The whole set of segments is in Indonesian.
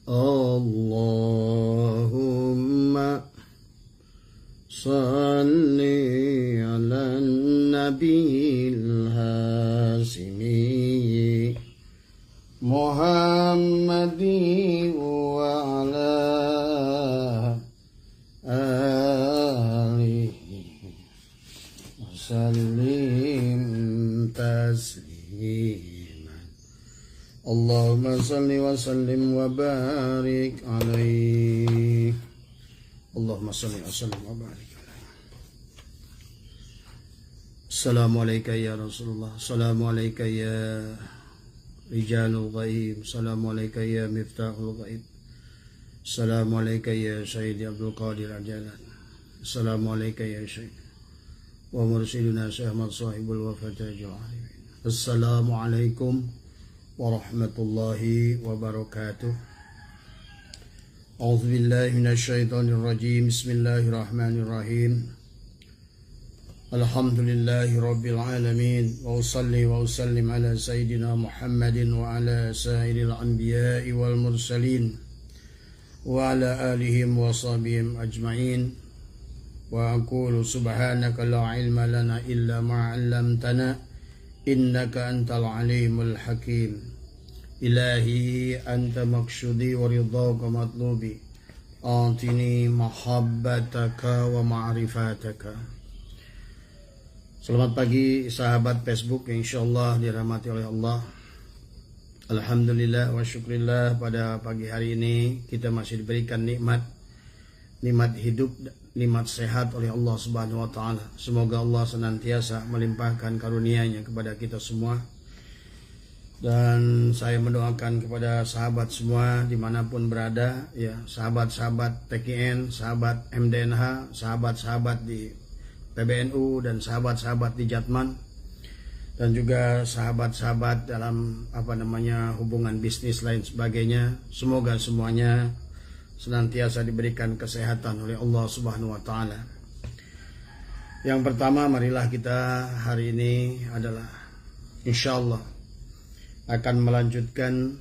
Allahumma salli ala nabiyil hasimi Muhammadi wa ala alihi sallim tasliman. Allahumma salli wa sallim wa barik alaihi. Allahumma salli wa sallim wa barik alaihi. Assalamualaikum ya Rasulullah. Assalamualaikum ya Rijalul Ghaib. Assalamualaikum ya Miftahul Ghaib. Assalamualaikum ya Sayyidi Abdul Qadir Al-Jalan. Assalamualaikum ya Sayyid wa mursiduna Syekh Ahmad Sahibul Wafatajul Arifin. Assalamualaikum warahmatullahi wabarakatuh. A'udzu billahi minasyaitonir rajim. Bismillahirrahmanirrahim. Alhamdulillahi rabbil alamin wa usalli wa usallim ala sayyidina Muhammadin wa ala sairil anbiya'i wal mursalin wa ala alihim wa sahbihim ajma'in. Wa aqulu subhanaka la ilma lana illa ma 'allamtana innaka antal alimul hakim. Ilahi anta maqsudi wa ridhaka matlubi atini mahabbataka wa ma'rifataka. Selamat pagi sahabat Facebook yang insyaallah dirahmati oleh Allah. Alhamdulillah wa syukrillah, pada pagi hari ini kita masih diberikan nikmat hidup, nikmat sehat oleh Allah Subhanahu wa taala. Semoga Allah senantiasa melimpahkan karunia-Nya kepada kita semua. Dan saya mendoakan kepada sahabat semua dimanapun berada, ya, sahabat-sahabat TKN, sahabat MDNH, sahabat-sahabat di PBNU, dan sahabat-sahabat di Jatman, dan juga sahabat-sahabat dalam hubungan bisnis lain sebagainya. Semoga semuanya senantiasa diberikan kesehatan oleh Allah Subhanahu wa taala. Yang pertama, marilah kita hari ini adalah insyaallah akan melanjutkan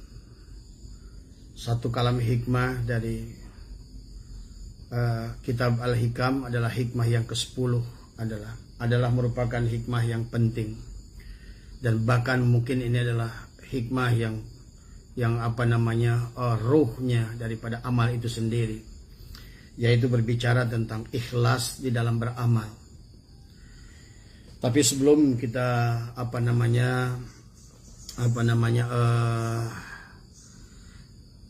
satu kalam hikmah dari kitab Al-Hikam, adalah hikmah yang ke-10, adalah merupakan hikmah yang penting, dan bahkan mungkin ini adalah hikmah yang ruhnya daripada amal itu sendiri, yaitu berbicara tentang ikhlas di dalam beramal. Tapi sebelum kita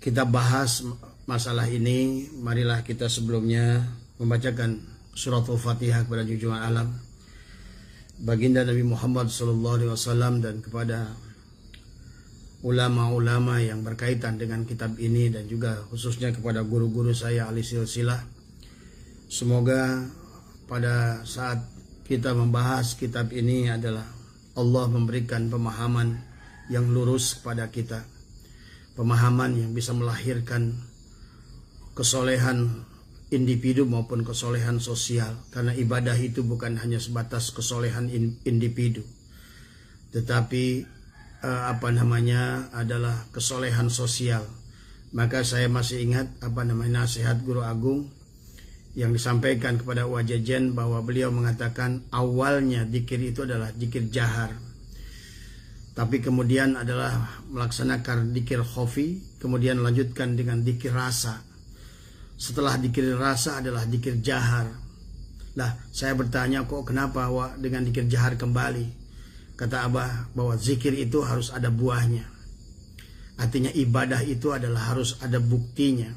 kita bahas masalah ini, marilah kita sebelumnya membacakan surat Al-Fatihah kepada junjungan alam baginda Nabi Muhammad SAW, dan kepada ulama-ulama yang berkaitan dengan kitab ini, dan juga khususnya kepada guru-guru saya ahli silsilah. Semoga pada saat kita membahas kitab ini adalah Allah memberikan pemahaman yang lurus kepada kita, pemahaman yang bisa melahirkan kesolehan individu maupun kesolehan sosial, karena ibadah itu bukan hanya sebatas kesolehan individu, tetapi adalah kesolehan sosial. Maka saya masih ingat nasihat Guru Agung yang disampaikan kepada Wajajen, bahwa beliau mengatakan awalnya dzikir itu adalah dzikir jahar, tapi kemudian adalah melaksanakan dzikir khafi, kemudian lanjutkan dengan dzikir rasa. Setelah dzikir rasa adalah dzikir jahar. Lah, saya bertanya, kok kenapa dengan dzikir jahar kembali? Kata Abah bahwa zikir itu harus ada buahnya. Artinya ibadah itu adalah harus ada buktinya.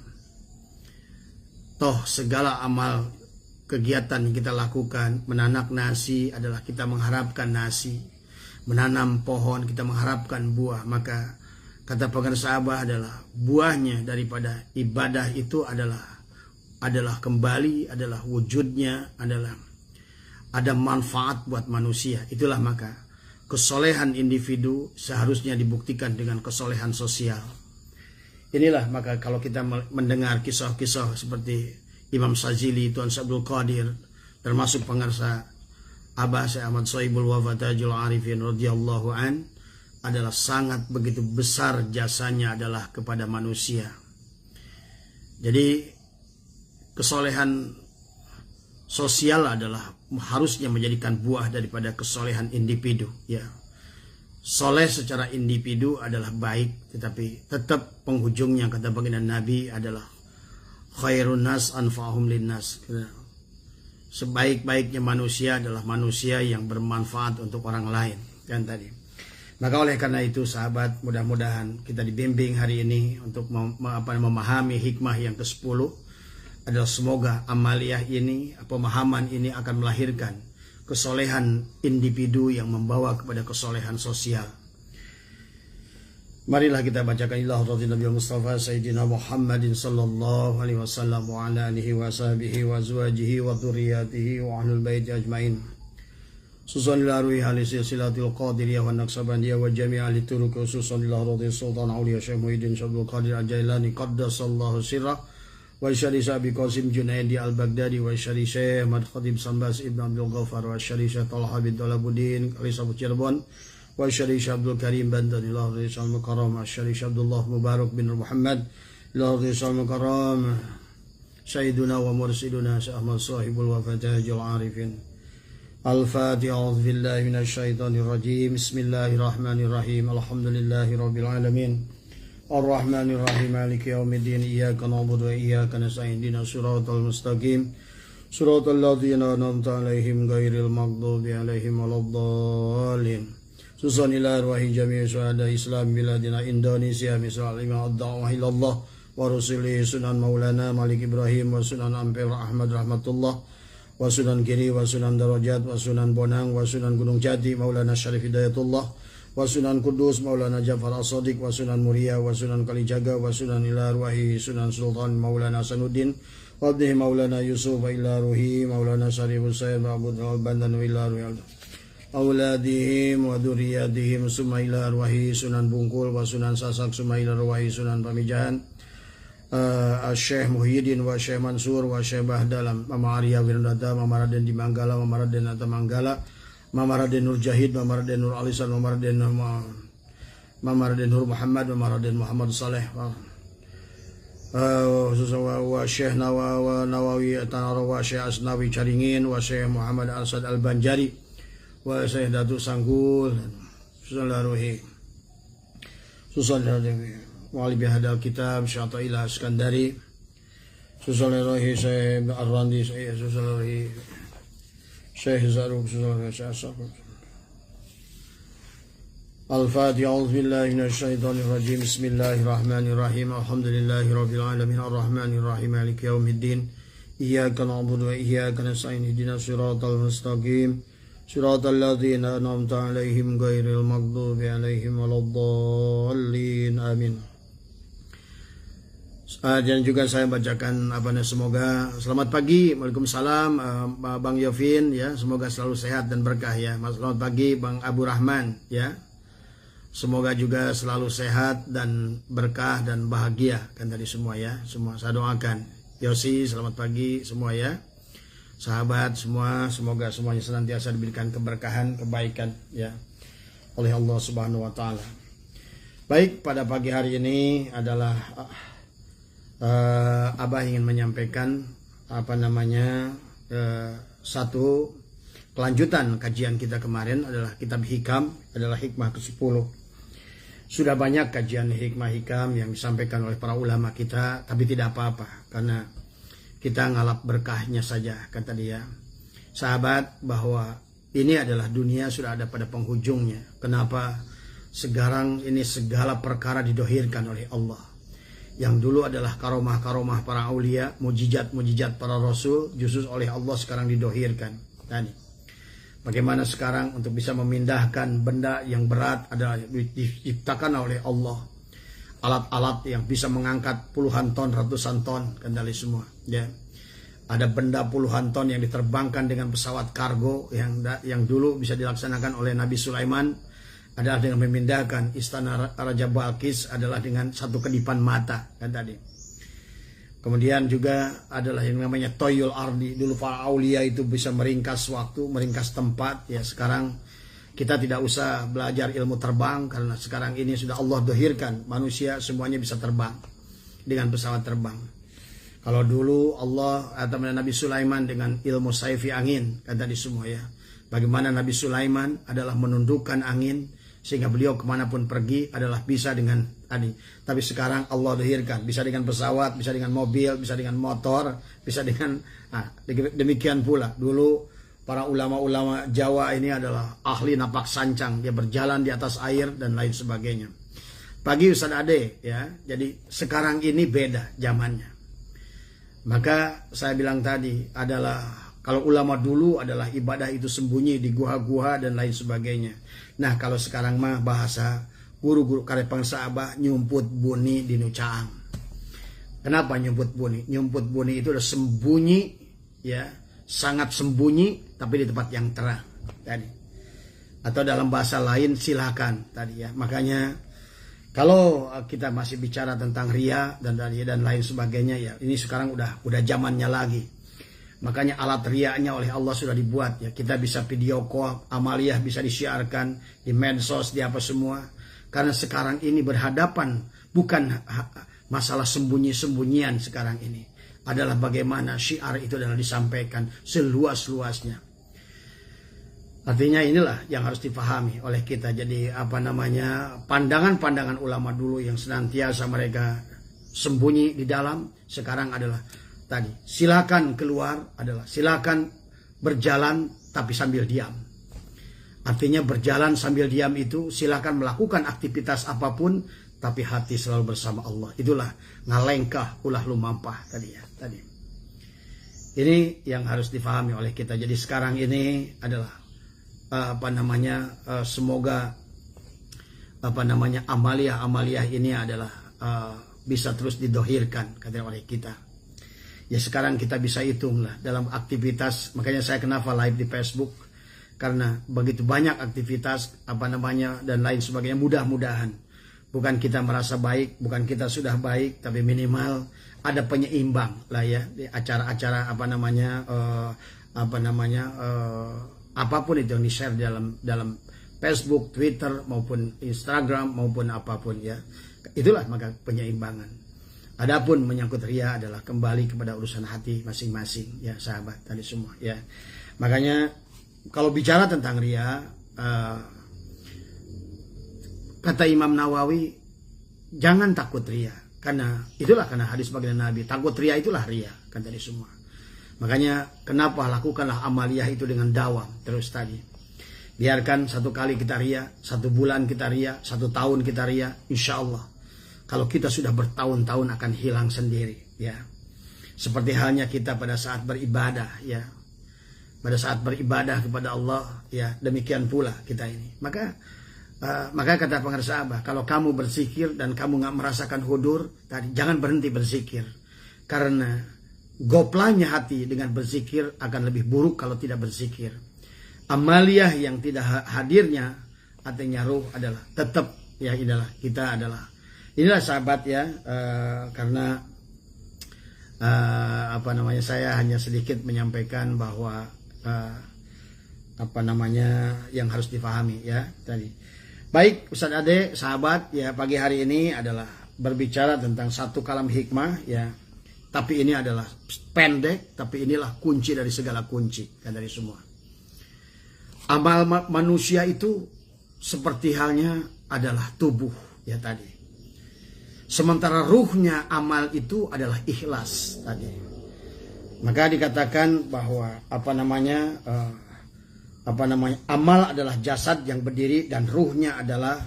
Toh segala amal kegiatan yang kita lakukan, menanak nasi adalah kita mengharapkan nasi, menanam pohon kita mengharapkan buah. Maka kata pengarsa Abah adalah buahnya daripada ibadah itu adalah kembali, adalah wujudnya, adalah ada manfaat buat manusia. Itulah maka kesolehan individu seharusnya dibuktikan dengan kesolehan sosial. Inilah maka kalau kita mendengar kisah-kisah seperti Imam Sazili, Tuan Abdul Qadir, termasuk pengarsa Abah Syekh Ahmad Sahibul Wafatajul Arifin radhiyallahu an, adalah sangat begitu besar jasanya adalah kepada manusia. Jadi kesolehan sosial adalah harusnya menjadikan buah daripada kesolehan individu, ya. Soleh secara individu adalah baik, tetapi tetap penghujungnya kata baginda Nabi adalah khairun nas anfa'uhum linnas. Sebaik-baiknya manusia adalah manusia yang bermanfaat untuk orang lain, kan tadi. Maka oleh karena itu sahabat, mudah-mudahan kita dibimbing hari ini untuk memahami hikmah yang ke-10 adalah semoga amaliyah ini, pemahaman ini akan melahirkan kesolehan individu yang membawa kepada kesolehan sosial. Marilah kita bacakan ilah Nabi Mustafa Sayyidina Muhammadin sallallahu alaihi wasallam wa ala alihi wa sahbihi wa azwajihi wa dhurriyyatihi wa ahlul baiti ajmain. Susan ila ruhi halisi silatul qadiriyah wa naqsabandiyah wa jami'a lituruq khususan ila radhi sultan awliya Syekh Muhyiddin Syabdul Qadir Al-Jailani qaddasallahu sirrah wa syari Sabi Qasim Junaidi Al-Baghdadi wa syari Syekh Ahmad Khatib Sambas Ibn Abdul Ghaffar wa syari Syekh Talha bin Talabuddin Risabu Cirebon wa syari Syekh Abdul Karim Banten ila radhi sallallahu karam wa syari Syekh Abdullah Mubarak bin Muhammad ila radhi sallallahu karam Sayyiduna wa mursiduna Syekh Ahmad sahibul wafatahil arifin. Al-Fatiha. A'udzu billahi minasyaitonir rajim. Bismillahirrahmanirrahim. Alhamdulillahi rabbil alamin. Ar-Rahmanir Rahim. Maliki yaumiddin. Iyyaka na'budu wa iyyaka nasta'in. Ihdinas siratal mustaqim. Siratal ladzina an'amta 'alaihim ghairil maghdubi 'alaihim waladdallin. Susan ila arwahi jami'i syuhada Islam biladina Indonesia misal lima ad-da'wah ilallah wa rusulihi Sunan Maulana Malik Ibrahim wa Sunan Ampel Ahmad rahmatullah wa Sunan Giri wa Sunan Darajat wa Sunan Bonang wa Sunan Gunung Jati Maulana Syarif Hidayatullah wa Sunan Kudus Maulana Jafar As-Sadiq wa Sunan Muria wa Sunan Kalijaga wa Sunan ila arwahi Sunan Sultan Maulana Sanuddin wa abdihi Maulana Yusuf wa ila ruhi Maulana Syarif Husain wa Abdul Bandan wa ila ruhi auladihim wa dzurriyyatihim summa ila arwahi Sunan Bungkul wa Sunan Sasak summa ila arwahi Sunan Pamijahan Syekh Muhyiddin wa Syekh Mansur wa Syekh Bahdalam Mama Arya Wirandata Mama Raden di Manggala Mama Raden Atta Manggala Mama Raden Nur Jahid Mama Raden Nur Alisan Mama Raden Nur Muhammad Mama Raden Muhammad Saleh wa Syekh Nawawi Tanara wa Syekh Asnawi Caringin wa Syekh Muhammad Asad Al-Banjari wa Syekh Datuk Sanggul Susan Laruhi Susan Laruhi Wali bihadal kitab Syata'ila Iskandari Susalarohi Syekh Ar-Randi Susalarohi Syekh Zaruk Susalarohi Syekh Asafur Al-Fatiha. A'udzubillahi minasyaitonirrajim. Bismillahirrahmanirrahim. Alhamdulillahi rabbil alamin. Arrahmanirrahim. Maliki yaumiddin. Iyyaka na'budu wa iyyaka nasta'in. Ihdinas siratal mustaqim. Siratal ladzina an'amta 'alaihim ghairil maghdubi 'alaihim waladdallin. Amin. Dan juga saya bacakan semoga selamat pagi, waalaikumsalam Bang Yovin ya, semoga selalu sehat dan berkah ya. Selamat pagi Bang Abu Rahman ya, semoga juga selalu sehat dan berkah dan bahagia kan tadi semua ya, semua saya doakan. Yosi selamat pagi semua ya, sahabat semua, semoga semuanya senantiasa diberikan keberkahan, kebaikan ya oleh Allah Subhanahu Wa Taala. Baik, pada pagi hari ini adalah Abah ingin menyampaikan satu kelanjutan kajian kita kemarin adalah kitab Hikam, adalah hikmah ke-10. Sudah banyak kajian hikmah hikam yang disampaikan oleh para ulama kita, tapi tidak apa-apa karena kita ngalap berkahnya saja, kata dia. Sahabat, bahwa ini adalah dunia sudah ada pada penghujungnya. Kenapa sekarang ini segala perkara didohirkan oleh Allah? Yang dulu adalah karomah-karomah para aulia, mujizat-mujizat para rasul, justru oleh Allah sekarang didohirkan. Tadi, bagaimana sekarang untuk bisa memindahkan benda yang berat adalah diciptakan oleh Allah. Alat-alat yang bisa mengangkat puluhan ton, ratusan ton, kendali semua. Ya. Ada benda puluhan ton yang diterbangkan dengan pesawat kargo yang dulu bisa dilaksanakan oleh Nabi Sulaiman, adalah dengan memindahkan istana Raja Balkis adalah dengan satu kedipan mata kan tadi. Kemudian juga adalah yang namanya Toyul Ardi. Dulu para aulia itu bisa meringkas waktu, meringkas tempat. Ya, sekarang kita tidak usah belajar ilmu terbang karena sekarang ini sudah Allah dohirkan manusia semuanya bisa terbang dengan pesawat terbang. Kalau dulu Allah atau Nabi Sulaiman dengan ilmu saifi angin, kan tadi semua ya. Bagaimana Nabi Sulaiman adalah menundukkan angin sehingga beliau kemanapun pergi adalah bisa dengan tadi. Tapi sekarang Allah lahirkan, bisa dengan pesawat, bisa dengan mobil, bisa dengan motor, bisa dengan demikian pula. Dulu para ulama-ulama Jawa ini adalah ahli napak sancang, dia berjalan di atas air dan lain sebagainya. Pagi Ustaz Ade ya. Jadi sekarang ini beda zamannya. Maka saya bilang tadi adalah kalau ulama dulu adalah ibadah itu sembunyi di gua-gua dan lain sebagainya. Nah kalau sekarang mah bahasa guru-guru karepang saabah nyumput buni di nucaang. Kenapa nyumput buni? Nyumput buni itu udah sembunyi ya, sangat sembunyi tapi di tempat yang terang tadi. Atau dalam bahasa lain silakan tadi ya. Makanya kalau kita masih bicara tentang ria dan lain sebagainya ya, ini sekarang udah zamannya lagi. Makanya alat riaknya oleh Allah sudah dibuat ya. Kita bisa video call, amaliyah bisa disiarkan di medsos, di apa semua. Karena sekarang ini berhadapan bukan masalah sembunyi-sembunyian sekarang ini. Adalah bagaimana syiar itu adalah disampaikan seluas-luasnya. Artinya inilah yang harus dipahami oleh kita. Jadi pandangan-pandangan ulama dulu yang senantiasa mereka sembunyi di dalam, sekarang adalah tadi, silakan keluar adalah silakan berjalan tapi sambil diam. Artinya berjalan sambil diam itu silakan melakukan aktivitas apapun tapi hati selalu bersama Allah. Itulah ngalengkah ulah lumampah tadi ya. Tadi. Ini yang harus difahami oleh kita. Jadi sekarang ini adalah semoga amaliyah ini adalah bisa terus didohirkan kata oleh kita. Ya sekarang kita bisa hitung lah dalam aktivitas, makanya saya kenapa live di Facebook, karena begitu banyak aktivitas dan lain sebagainya. Mudah-mudahan bukan kita merasa baik, bukan kita sudah baik, tapi minimal ada penyeimbang lah ya di acara-acara apapun itu yang di-share dalam Facebook, Twitter maupun Instagram maupun apapun ya. Itulah maka penyeimbangan. Adapun menyangkut ria adalah kembali kepada urusan hati masing-masing ya sahabat tadi semua ya. Makanya kalau bicara tentang ria, kata Imam Nawawi, jangan takut ria, karena hadis baginda Nabi, takut ria itulah ria kan tadi semua. Makanya kenapa lakukanlah amaliyah itu dengan dawam terus tadi. Biarkan satu kali kita ria, 1 bulan kita ria, 1 tahun kita ria, insya Allah kalau kita sudah bertahun-tahun akan hilang sendiri ya. Seperti halnya kita pada saat beribadah ya. Pada saat beribadah kepada Allah ya, demikian pula kita ini. Maka kata pengarsa Abah, kalau kamu berzikir dan kamu nggak merasakan hudur tadi, jangan berhenti berzikir. Karena goplanya hati dengan berzikir akan lebih buruk kalau tidak berzikir. Amaliyah yang tidak hadirnya artinya ruh adalah tetap ya inilah sahabat ya, karena saya hanya sedikit menyampaikan bahwa yang harus difahami ya tadi. Baik Ustaz Ade, sahabat ya, pagi hari ini adalah berbicara tentang satu kalam hikmah ya. Tapi ini adalah pendek, tapi inilah kunci dari segala kunci kan dari semua. Amal manusia itu seperti halnya adalah tubuh ya tadi. Sementara ruhnya amal itu adalah ikhlas tadi. Maka dikatakan bahwa amal adalah jasad yang berdiri dan ruhnya adalah,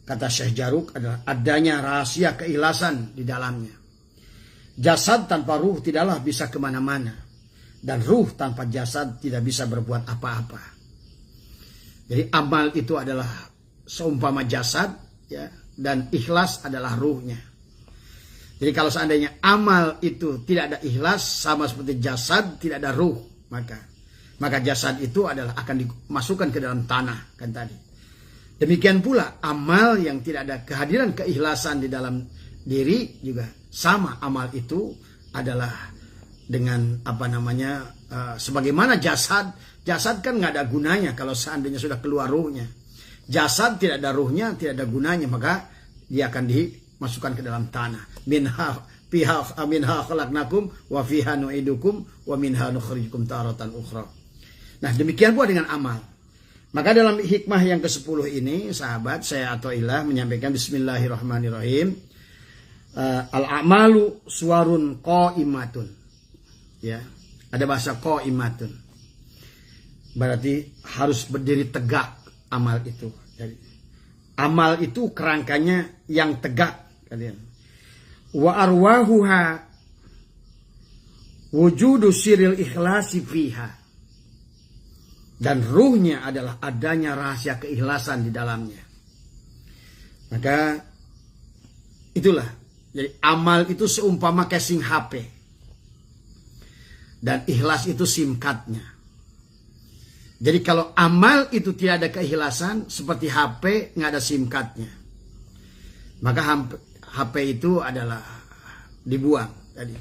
kata Syekh Jaruk, adalah adanya rahasia keikhlasan di dalamnya. Jasad tanpa ruh tidaklah bisa kemana-mana, dan ruh tanpa jasad tidak bisa berbuat apa-apa. Jadi amal itu adalah seumpama jasad ya, dan ikhlas adalah ruhnya. Jadi kalau seandainya amal itu tidak ada ikhlas, sama seperti jasad tidak ada ruh, maka jasad itu adalah akan dimasukkan ke dalam tanah kan tadi. Demikian pula amal yang tidak ada kehadiran keikhlasan di dalam diri juga sama. Amal itu adalah dengan sebagaimana jasad kan nggak ada gunanya kalau seandainya sudah keluar ruhnya. Jasad tidak ada ruhnya, tidak ada gunanya, maka dia akan dimasukkan ke dalam tanah. Minha fiha minha khalaqnakum wa fiha nu'idukum wa minha nukhrijukum taratan ukhra. Nah, demikian pula dengan amal. Maka dalam hikmah yang ke-10 ini, sahabat, saya Athaillah menyampaikan bismillahirrahmanirrahim. Al-a'malu suwarun qa'imatun. Ya, ada bahasa qa'imatun. Berarti harus berdiri tegak amal itu. Jadi, amal itu kerangkanya yang tegak, kalian. Wa arwahuha wujudu siril ikhlasi fiha. Dan ruhnya adalah adanya rahasia keikhlasan di dalamnya. Maka itulah. Jadi amal itu seumpama casing HP. Dan ikhlas itu SIM cardnya. Jadi kalau amal itu tidak ada keikhlasan, seperti HP nggak ada SIM cardnya. Maka HP itu adalah dibuang. Tadi.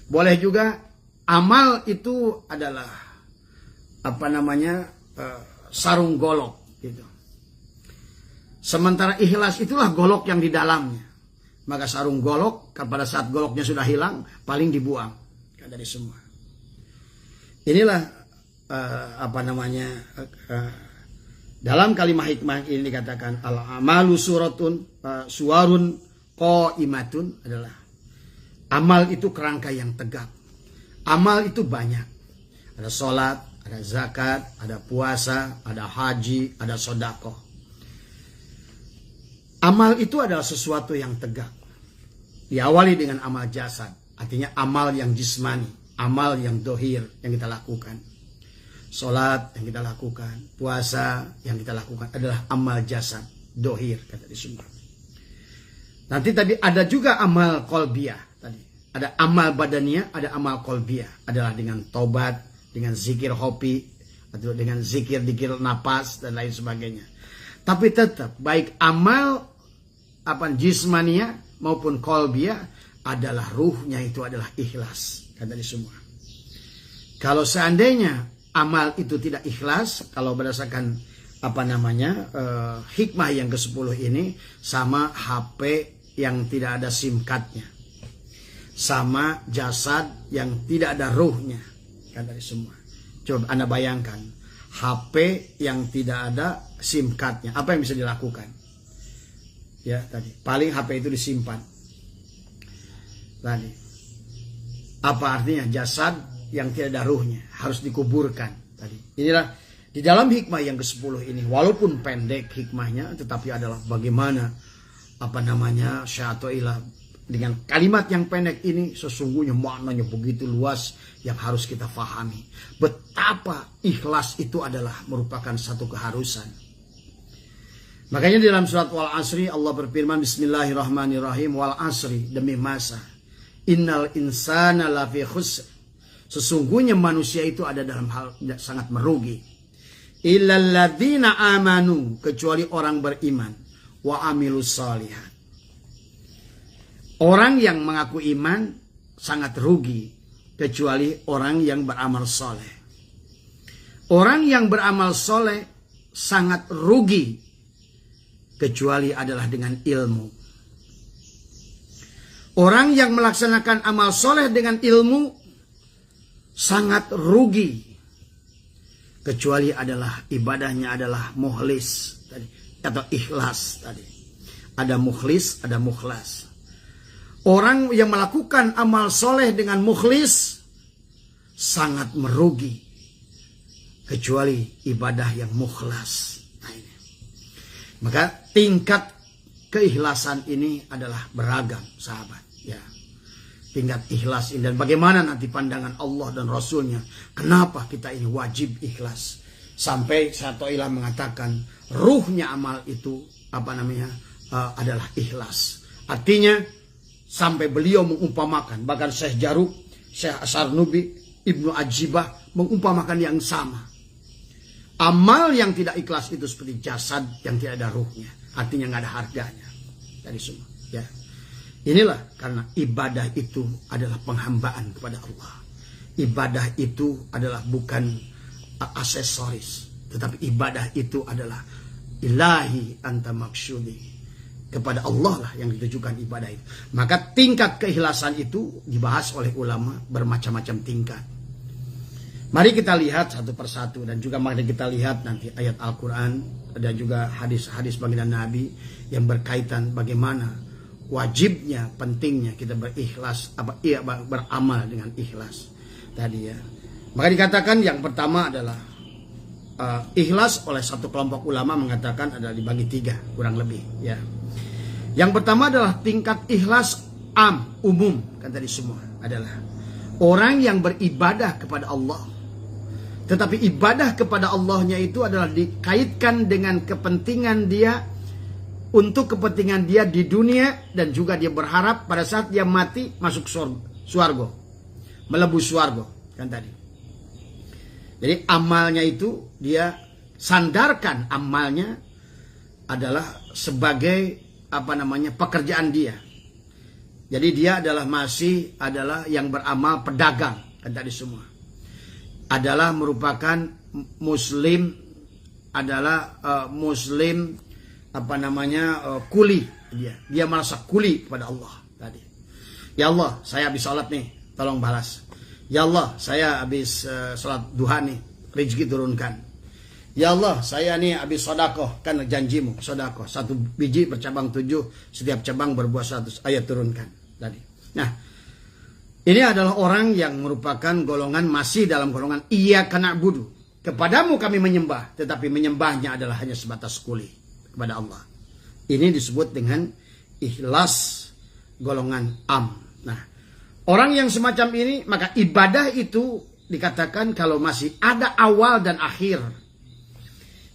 Boleh juga amal itu adalah sarung golok gitu. Sementara ikhlas itulah golok yang di dalamnya. Maka sarung golok pada saat goloknya sudah hilang paling dibuang dari semua. Inilah dalam kalimat hikmah ini dikatakan al-amalu suwarun qa'imatun adalah amal itu kerangka yang tegak. Amal itu banyak. Ada sholat, ada zakat, ada puasa, ada haji, ada sedekah. Amal itu adalah sesuatu yang tegak. Diawali dengan amal jasad, artinya amal yang jismani, amal yang dohir yang kita lakukan. Sholat yang kita lakukan, puasa yang kita lakukan adalah amal jasad, dohir kata disebut. Nanti tadi ada juga amal qalbiyah tadi. Ada amal badaniyah, ada amal qalbiyah, adalah dengan tobat, dengan zikir hobi, atau dengan zikir-zikir napas dan lain sebagainya. Tapi tetap baik amal jismania maupun qalbiyah adalah ruhnya itu adalah ikhlas kata di semua. Kalau seandainya amal itu tidak ikhlas, kalau berdasarkan hikmah yang ke-10 ini sama HP yang tidak ada SIM cardnya, sama jasad yang tidak ada ruhnya. Kan dari semua. Coba Anda bayangkan HP yang tidak ada SIM cardnya, apa yang bisa dilakukan? Ya tadi paling HP itu disimpan. Tadi apa artinya jasad yang tidak ada ruhnya harus dikuburkan. Tadi inilah di dalam hikmah yang ke-10 ini, walaupun pendek hikmahnya, tetapi adalah bagaimana Syekh Athaillah dengan kalimat yang pendek ini sesungguhnya maknanya begitu luas yang harus kita fahami. Betapa ikhlas itu adalah merupakan satu keharusan. Makanya di dalam surat Wal Asri Allah berfirman bismillahirrahmanirrahim, wal asri, demi masa, innal insana lafi khusr, sesungguhnya manusia itu ada dalam hal sangat merugi. Illal ladzina amanu, kecuali orang beriman, wa amilus shalihat. Orang yang mengaku iman sangat rugi, kecuali orang yang beramal soleh. Orang yang beramal soleh sangat rugi, kecuali adalah dengan ilmu. Orang yang melaksanakan amal soleh dengan ilmu sangat rugi, kecuali adalah ibadahnya adalah mukhlis tadi, atau ikhlas tadi. Ada mukhlis, ada mukhlas. Orang yang melakukan amal soleh dengan mukhlis sangat merugi, kecuali ibadah yang mukhlas. Nah, ini. Maka tingkat keikhlasan ini adalah beragam, sahabat. Ya, tingkat ikhlas ini, dan bagaimana nanti pandangan Allah dan Rasulnya. Kenapa kita ini wajib ikhlas? Sampai Syekh Athaillah mengatakan ruhnya amal itu adalah ikhlas. Artinya sampai beliau mengumpamakan, bahkan Syekh Jaruk, Syekh Asarnubi, Ibnu Ajibah mengumpamakan yang sama. Amal yang tidak ikhlas itu seperti jasad yang tidak ada ruhnya, artinya nggak ada harganya dari semua. Ya, inilah karena ibadah itu adalah penghambaan kepada Allah. Ibadah itu adalah bukan aksesoris, tetapi ibadah itu adalah ilahi anta maksudi. kepada Allah lah yang ditujukan ibadah itu. Maka tingkat keikhlasan itu dibahas oleh ulama bermacam-macam tingkat. Mari kita lihat satu persatu, dan juga mari kita lihat nanti ayat Al-Quran dan juga hadis-hadis baginda Nabi yang berkaitan bagaimana wajibnya, pentingnya kita berikhlas, beramal dengan ikhlas tadi ya. Maka dikatakan yang pertama adalah ikhlas oleh satu kelompok ulama mengatakan adalah dibagi 3 kurang lebih ya. Yang pertama adalah tingkat ikhlas umum, kan tadi semua adalah orang yang beribadah kepada Allah, tetapi ibadah kepada Allahnya itu adalah dikaitkan dengan kepentingan dia, untuk kepentingan dia di dunia, dan juga dia berharap pada saat dia mati masuk surga, melebur surga, kan tadi. Jadi amalnya itu dia sandarkan, amalnya adalah sebagai pekerjaan dia. Jadi dia adalah masih adalah yang beramal pedagang, kan tadi semua. Adalah merupakan muslim, adalah muslim kuli dia. Dia merasa kuli kepada Allah tadi. Ya Allah, saya habis sholat nih, tolong balas. Ya Allah, saya habis sholat duha nih, rezeki turunkan. Ya Allah, saya nih habis sodakoh, kan janjimu sodakoh, 1 biji bercabang 7, setiap cabang berbuah 100, ayat turunkan tadi. Nah, ini adalah orang yang merupakan golongan, masih dalam golongan iyyaka na'budu, kepadamu kami menyembah, tetapi menyembahnya adalah hanya sebatas kuli kepada Allah. Ini disebut dengan ikhlas golongan Nah, orang yang semacam ini, maka ibadah itu dikatakan kalau masih ada awal dan akhir,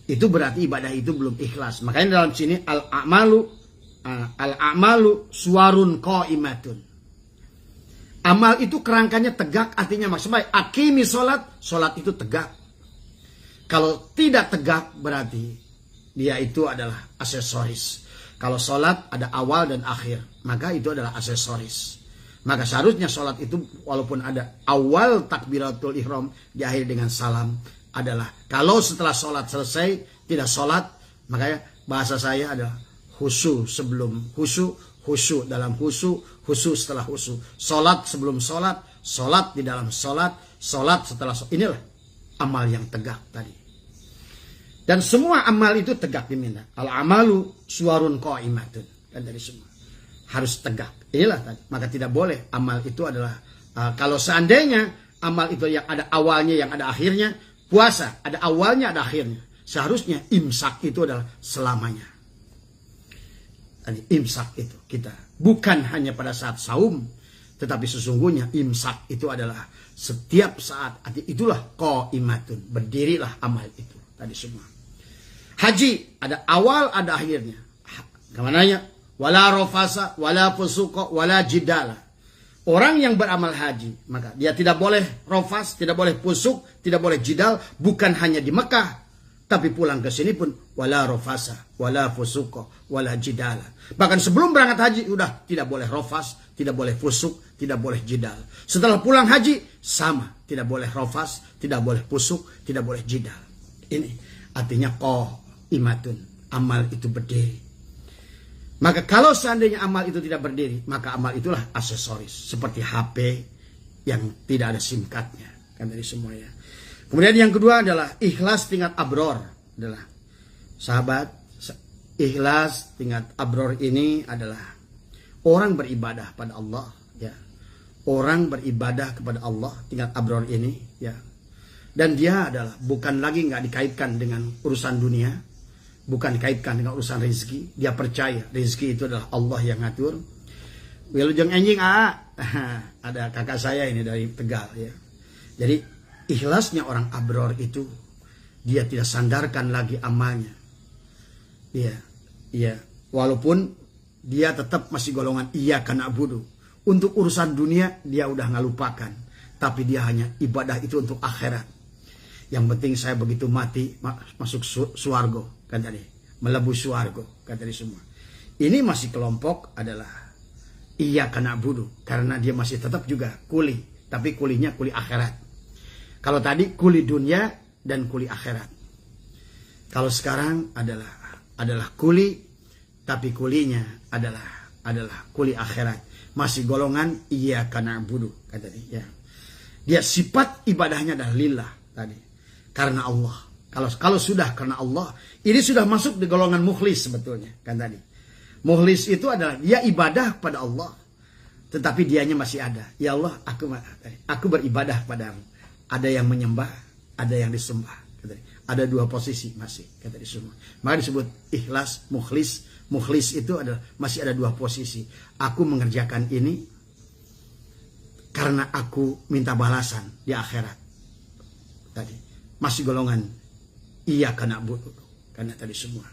itu berarti ibadah itu belum ikhlas. Makanya dalam sini al-a'malu suwarun qaimatun. Amal itu kerangkanya tegak, artinya maksudnya akimi sholat itu tegak. Kalau tidak tegak berarti dia itu adalah aksesoris. Kalau sholat ada awal dan akhir, maka itu adalah aksesoris. Maka seharusnya sholat itu walaupun ada awal takbiratul ihram diakhiri dengan salam, adalah kalau setelah sholat selesai tidak sholat, makanya bahasa saya adalah khusyuk sebelum khusyuk, khusyuk dalam khusyuk, khusyuk setelah khusyuk, sholat sebelum sholat, sholat di dalam sholat, sholat setelah sholat. Inilah amal yang tegak tadi. Dan semua amal itu tegak diminta. Al-amalu suwarun qaimatun, dan dari semua harus tegak. Inilah tadi. Maka tidak boleh amal itu adalah kalau seandainya amal itu yang ada awalnya, yang ada akhirnya. Puasa ada awalnya, ada akhirnya. Seharusnya imsak itu adalah selamanya. Imsak itu kita bukan hanya pada saat saum, tetapi sesungguhnya imsak itu adalah setiap saat. Itulah qaimatun, berdirilah amal itu tadi semua. Haji ada awal, ada akhirnya. Kemananya? Wala rofasa, wala fusuqa, wala jidala. Orang yang beramal haji, maka dia tidak boleh rofas, tidak boleh pusuk, tidak boleh jidal, bukan hanya di Mekah, tapi pulang ke sini pun wala rofasa, wala fusuqa, wala jidala. Bahkan sebelum berangkat haji udah tidak boleh rofas, tidak boleh fusuk, tidak boleh jidal. Setelah pulang haji sama, tidak boleh rofas, tidak boleh fusuk, tidak boleh jidal. Ini artinya qaimatun, amal itu berdiri. Maka kalau seandainya amal itu tidak berdiri, maka amal itulah aksesoris. Seperti HP yang tidak ada SIM cardnya. Kan dari semuanya. Kemudian yang kedua adalah ikhlas tingkat abror. Adalah sahabat, ikhlas tingkat abror ini adalah orang beribadah pada Allah. Ya. Orang beribadah kepada Allah, tingkat abror ini. Ya. Dan dia adalah bukan lagi nggak dikaitkan dengan urusan dunia. Bukan dikaitkan dengan urusan rezeki. Dia percaya rezeki itu adalah Allah yang ngatur. Wilujeng anjing ada kakak saya ini dari Tegal ya. Jadi ikhlasnya orang abror itu, dia tidak sandarkan lagi amalnya. Iya. Walaupun dia tetap masih golongan iyyaka na'budu. Untuk urusan dunia dia udah nggak lupakan. Tapi dia hanya ibadah itu untuk akhirat. Yang penting saya begitu mati masuk surga. Kan tadi melebur surga, kan tadi semua. Ini masih kelompok adalah iyyaka na'budu, karena dia masih tetap juga kuli, tapi kulinya kuli akhirat. Kalau tadi kuli dunia dan kuli akhirat. Kalau sekarang adalah kuli tapi kulinya adalah kuli akhirat. Masih golongan iyyaka na'budu kata dia. Dia sifat ibadahnya adalah lillah tadi. Karena Allah. Kalau sudah karena Allah, ini sudah masuk di golongan mukhlis sebetulnya kan tadi. Mukhlis itu adalah dia ibadah kepada Allah, tetapi dianya masih ada. Ya Allah, aku beribadah padamu. Ada yang menyembah, ada yang disembah. Ada dua posisi masih kata di semua. Maka disebut ikhlas, mukhlis. Mukhlis itu adalah masih ada dua posisi. Aku mengerjakan ini karena aku minta balasan di akhirat. Tadi masih golongan iyyaka na'budu karena tadi semua.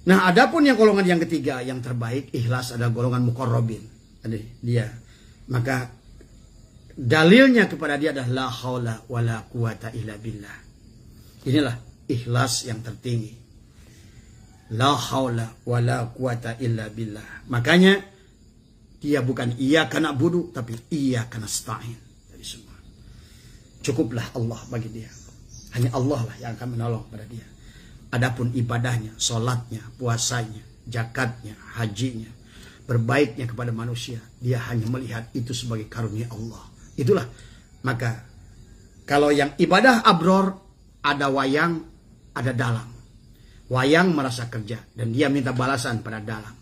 Nah, adapun yang golongan yang ketiga yang terbaik ikhlas adalah golongan muqarrabin. Tadi dia. Maka dalilnya kepada dia adalah la haula wala quwata illa billah. Inilah ikhlas yang tertinggi. La haula wala quwata illa billah. Makanya dia bukan iyyaka na'budu tapi iyyaka nasta'in. Dari semua. Cukuplah Allah bagi dia. Hanya Allah lah yang akan menolong pada dia. Adapun ibadahnya, salatnya, puasanya, zakatnya, hajinya, berbaiknya kepada manusia, dia hanya melihat itu sebagai karunia Allah. Itulah. Maka kalau yang ibadah abror ada wayang, ada dalang. Wayang merasa kerja dan dia minta balasan pada dalang.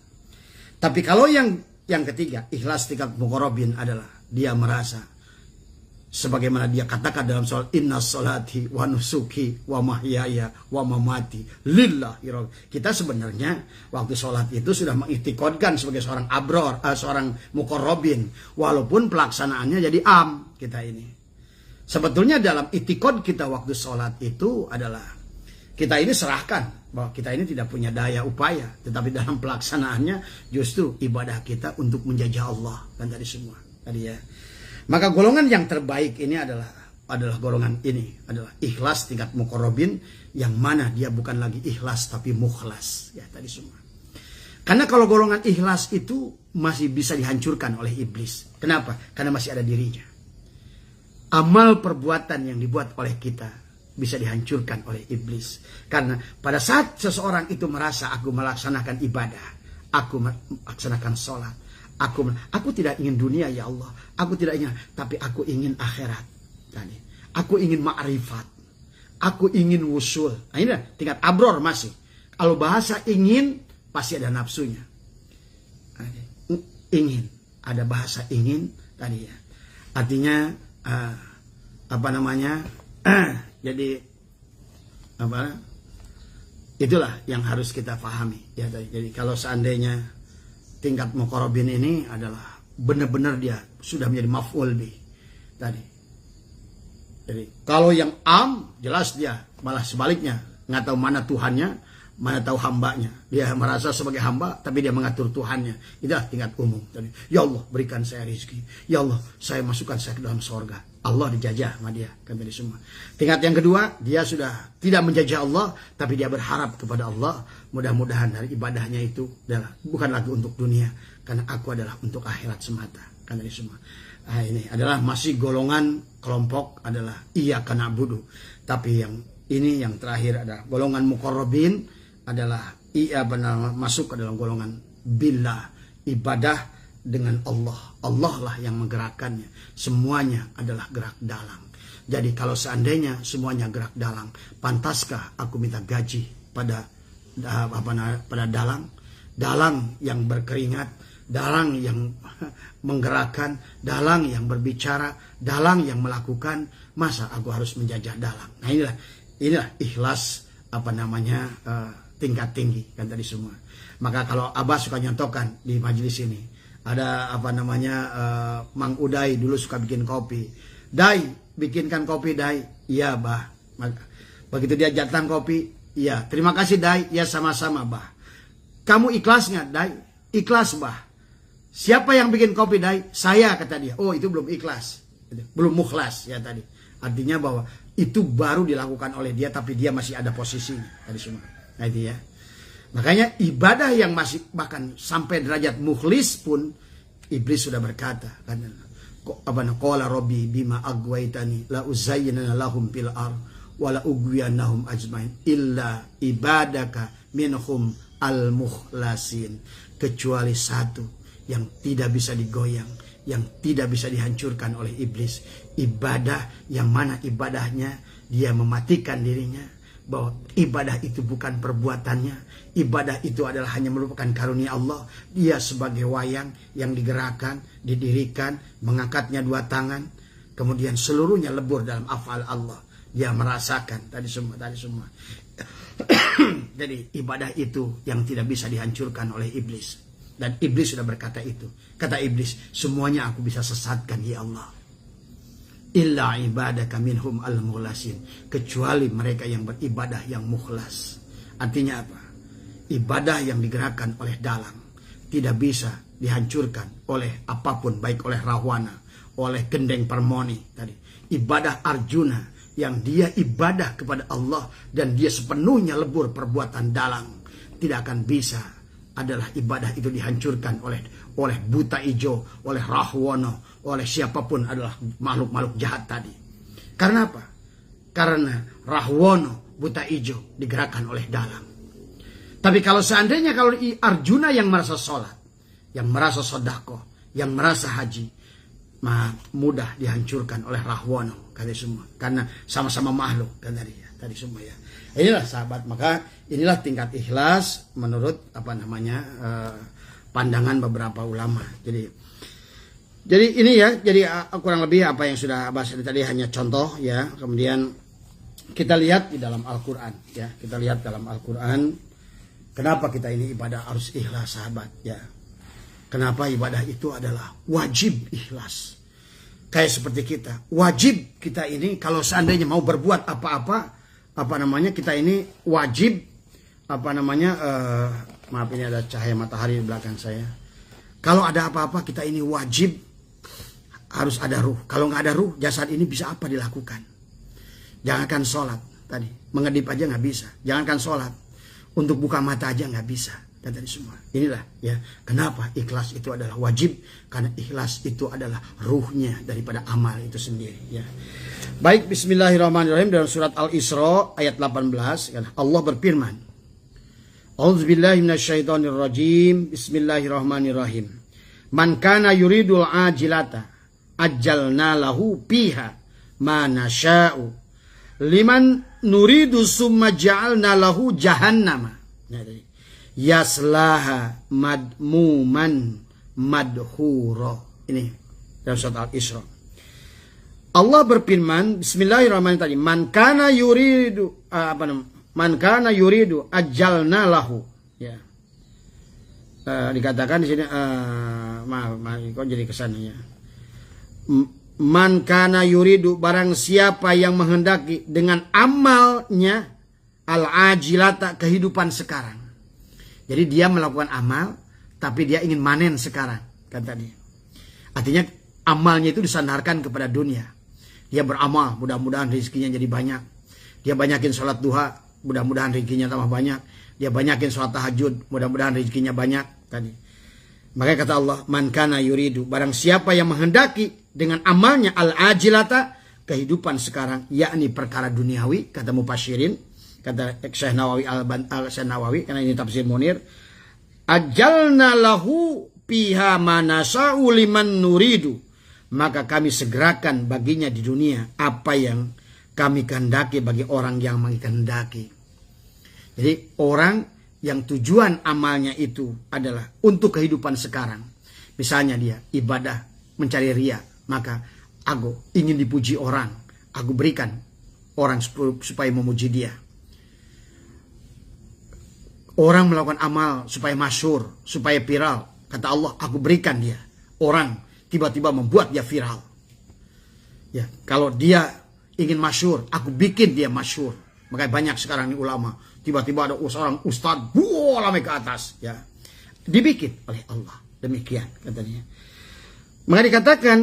Tapi kalau yang ketiga, ikhlas tingkat muqarrabin adalah dia merasa sebagaimana dia katakan dalam soal inna sholati wa nusuki wa mahyaya wa mamati lillahi. Kita sebenarnya waktu sholat itu sudah mengiktikadkan sebagai seorang abror, seorang muqarrabin, walaupun pelaksanaannya jadi kita ini. Sebetulnya dalam itikad kita waktu sholat itu adalah kita ini serahkan bahwa kita ini tidak punya daya upaya, tetapi dalam pelaksanaannya justru ibadah kita untuk menjajah Allah kan tadi semua tadi ya. Maka golongan yang terbaik ini adalah golongan ini adalah ikhlas tingkat muqarrabin yang mana dia bukan lagi ikhlas tapi mukhlas ya tadi semua. Karena kalau golongan ikhlas itu masih bisa dihancurkan oleh iblis. Kenapa? Karena masih ada dirinya. Amal perbuatan yang dibuat oleh kita bisa dihancurkan oleh iblis. Karena pada saat seseorang itu merasa aku melaksanakan ibadah, aku melaksanakan sholat, aku tidak ingin dunia ya Allah, aku tidak ingin, tapi aku ingin akhirat. Tadi, aku ingin ma'rifat, aku ingin wusul. Nah, ini tingkat abror masih. Kalau bahasa ingin pasti ada nafsunya. Ingin, ada bahasa ingin tadi ya. Artinya jadi itulah yang harus kita pahami ya. Jadi kalau seandainya tingkat muqarrabin ini adalah benar-benar dia sudah menjadi maf'ul bih tadi. Jadi kalau yang jelas dia malah sebaliknya, nggak tahu mana Tuhannya, mana tahu hambanya. Dia merasa sebagai hamba tapi dia mengatur Tuhannya. Itulah tingkat umum tadi. Ya Allah berikan saya rezeki. Ya Allah saya masukkan saya ke dalam surga. Allah dijajah sama dia kan tadi semua. Tingkat yang kedua, dia sudah tidak menjajah Allah tapi dia berharap kepada Allah. Mudah-mudahan dari ibadahnya itu adalah bukan lagi untuk dunia, karena aku adalah untuk akhirat semata kan tadi semua. Nah, ini adalah masih golongan kelompok adalah iyyaka na'budu. Tapi yang ini yang terakhir adalah golongan muqarrabin adalah masuk ke dalam golongan billah, ibadah dengan Allah. Allah lah yang menggerakkannya. Semuanya adalah gerak dalang. Jadi kalau seandainya semuanya gerak dalang, pantaskah aku minta gaji pada dalang? Dalang yang berkeringat, dalang yang menggerakkan, dalang yang berbicara, dalang yang melakukan. Masa aku harus menjajah dalang? Nah inilah ikhlas tingkat tinggi kan tadi semua. Maka kalau Abah suka nyontokan di majelis ini, ada Mang Uday dulu suka bikin kopi. Dai, bikinkan kopi Dai. Iya Bah. Begitu dia jatang kopi, iya terima kasih Dai. Ya sama-sama Bah. Kamu ikhlas nggak Dai? Ikhlas Bah. Siapa yang bikin kopi Dai? Saya kata dia. Oh itu belum ikhlas, belum mukhlas ya tadi. Artinya bahwa itu baru dilakukan oleh dia tapi dia masih ada posisinya tadi semua. Nah itu ya. Makanya ibadah yang masih bahkan sampai derajat mukhlis pun iblis sudah berkata kan, qala rabbi bima agwaitani la uzayyinana lahum fil ard wa la ugwiyannahum ajmain illa ibadaka minhum al-mukhlasin, kecuali satu yang tidak bisa digoyang, yang tidak bisa dihancurkan oleh iblis. Ibadah yang mana ibadahnya dia mematikan dirinya, bahwa ibadah itu bukan perbuatannya, ibadah itu adalah hanya merupakan karunia Allah. Dia sebagai wayang yang digerakkan, didirikan, mengangkatnya dua tangan, kemudian seluruhnya lebur dalam afal Allah. Dia merasakan tadi semua. Jadi ibadah itu yang tidak bisa dihancurkan oleh iblis. Dan iblis sudah berkata itu. Kata iblis, semuanya aku bisa sesatkan ya Allah. Illa ibadaka minhum al-mukhlasin, kecuali mereka yang beribadah yang mukhlas. Artinya apa? Ibadah yang digerakkan oleh dalang tidak bisa dihancurkan oleh apapun, baik oleh Rahwana, oleh gendeng permoni tadi. Ibadah Arjuna yang dia ibadah kepada Allah dan dia sepenuhnya lebur perbuatan dalang, tidak akan bisa adalah ibadah itu dihancurkan oleh buta ijo, oleh Rahwana, oleh siapapun adalah makhluk-makhluk jahat tadi. Karena apa? Karena Rahwana, buta ijo digerakkan oleh dalang. Tapi kalau seandainya kalau Arjuna yang merasa sholat, yang merasa sedekah, yang merasa haji, mudah dihancurkan oleh Rahwana kali semua. Karena sama-sama makhluk kan tadi semua ya. Inilah sahabat, maka inilah tingkat ikhlas menurut pandangan beberapa ulama. Jadi ini ya, jadi kurang lebih apa yang sudah bahas tadi hanya contoh ya. Kemudian kita lihat di dalam Al-Qur'an ya. Kita lihat dalam Al-Qur'an kenapa kita ini ibadah harus ikhlas sahabat ya. Kenapa ibadah itu adalah wajib ikhlas. Kayak seperti kita, wajib kita ini kalau seandainya mau berbuat apa-apa, kita ini wajib maaf ini ada cahaya matahari di belakang saya. Kalau ada apa-apa kita ini wajib harus ada ruh. Kalau nggak ada ruh, jasad ini bisa apa dilakukan? Jangankan sholat tadi, mengedip aja nggak bisa. Jangankan sholat, untuk buka mata aja nggak bisa. Dan tadi semua. Inilah ya, kenapa ikhlas itu adalah wajib? Karena ikhlas itu adalah ruhnya daripada amal itu sendiri ya. Baik, bismillahirrahmanirrahim, dalam surat Al-Isra ayat 18 ya, Allah berfirman, A'udzubillahi minasyaitonirrajim, bismillahirrahmanirrahim. Man kana yuridul ajilata ajjalna lahu fiha ma nasya'u liman nuridu summa ja'alna lahu jahannama. Yaslaha madmuman madhuro. Ini dalam surat Al-Isra. Allah berfirman, bismillahirrahmanirrahim, man kana yuridu ajjalna lahu ya. Dikatakan di sini maaf kok jadi kesannya. Man kana yuridu, barang siapa yang menghendaki dengan amalnya al-ajilata, kehidupan sekarang. Jadi dia melakukan amal, tapi dia ingin manen sekarang, kan tadi. Artinya amalnya itu disandarkan kepada dunia. Dia beramal, mudah-mudahan rezekinya jadi banyak. Dia banyakin sholat duha, mudah-mudahan rezekinya tambah banyak. Dia banyakin sholat tahajud, mudah-mudahan rezekinya banyak tadi. Makanya kata Allah, man kana yuridu, barang siapa yang menghendaki dengan amalnya al-ajilata, kehidupan sekarang, yakni perkara duniawi, kata mufasyirin. Kata Syekh Nawawi, karena ini tafsir Munir, ajalna lahu piha manasa'u liman nuridu, maka kami segerakan baginya di dunia apa yang kami kehendaki bagi orang yang menghendaki. Jadi orang yang tujuan amalnya itu adalah untuk kehidupan sekarang, misalnya dia ibadah mencari ria, maka aku ingin dipuji orang, aku berikan orang supaya memuji dia. Orang melakukan amal supaya masyhur, supaya viral. Kata Allah, aku berikan dia. Orang tiba-tiba membuat dia viral. Ya, kalau dia ingin masyhur, aku bikin dia masyhur. Makanya banyak sekarang ini ulama. Tiba-tiba ada seorang ustadz, lama ke atas. Ya, dibikin oleh Allah. Demikian katanya. Maka dikatakan,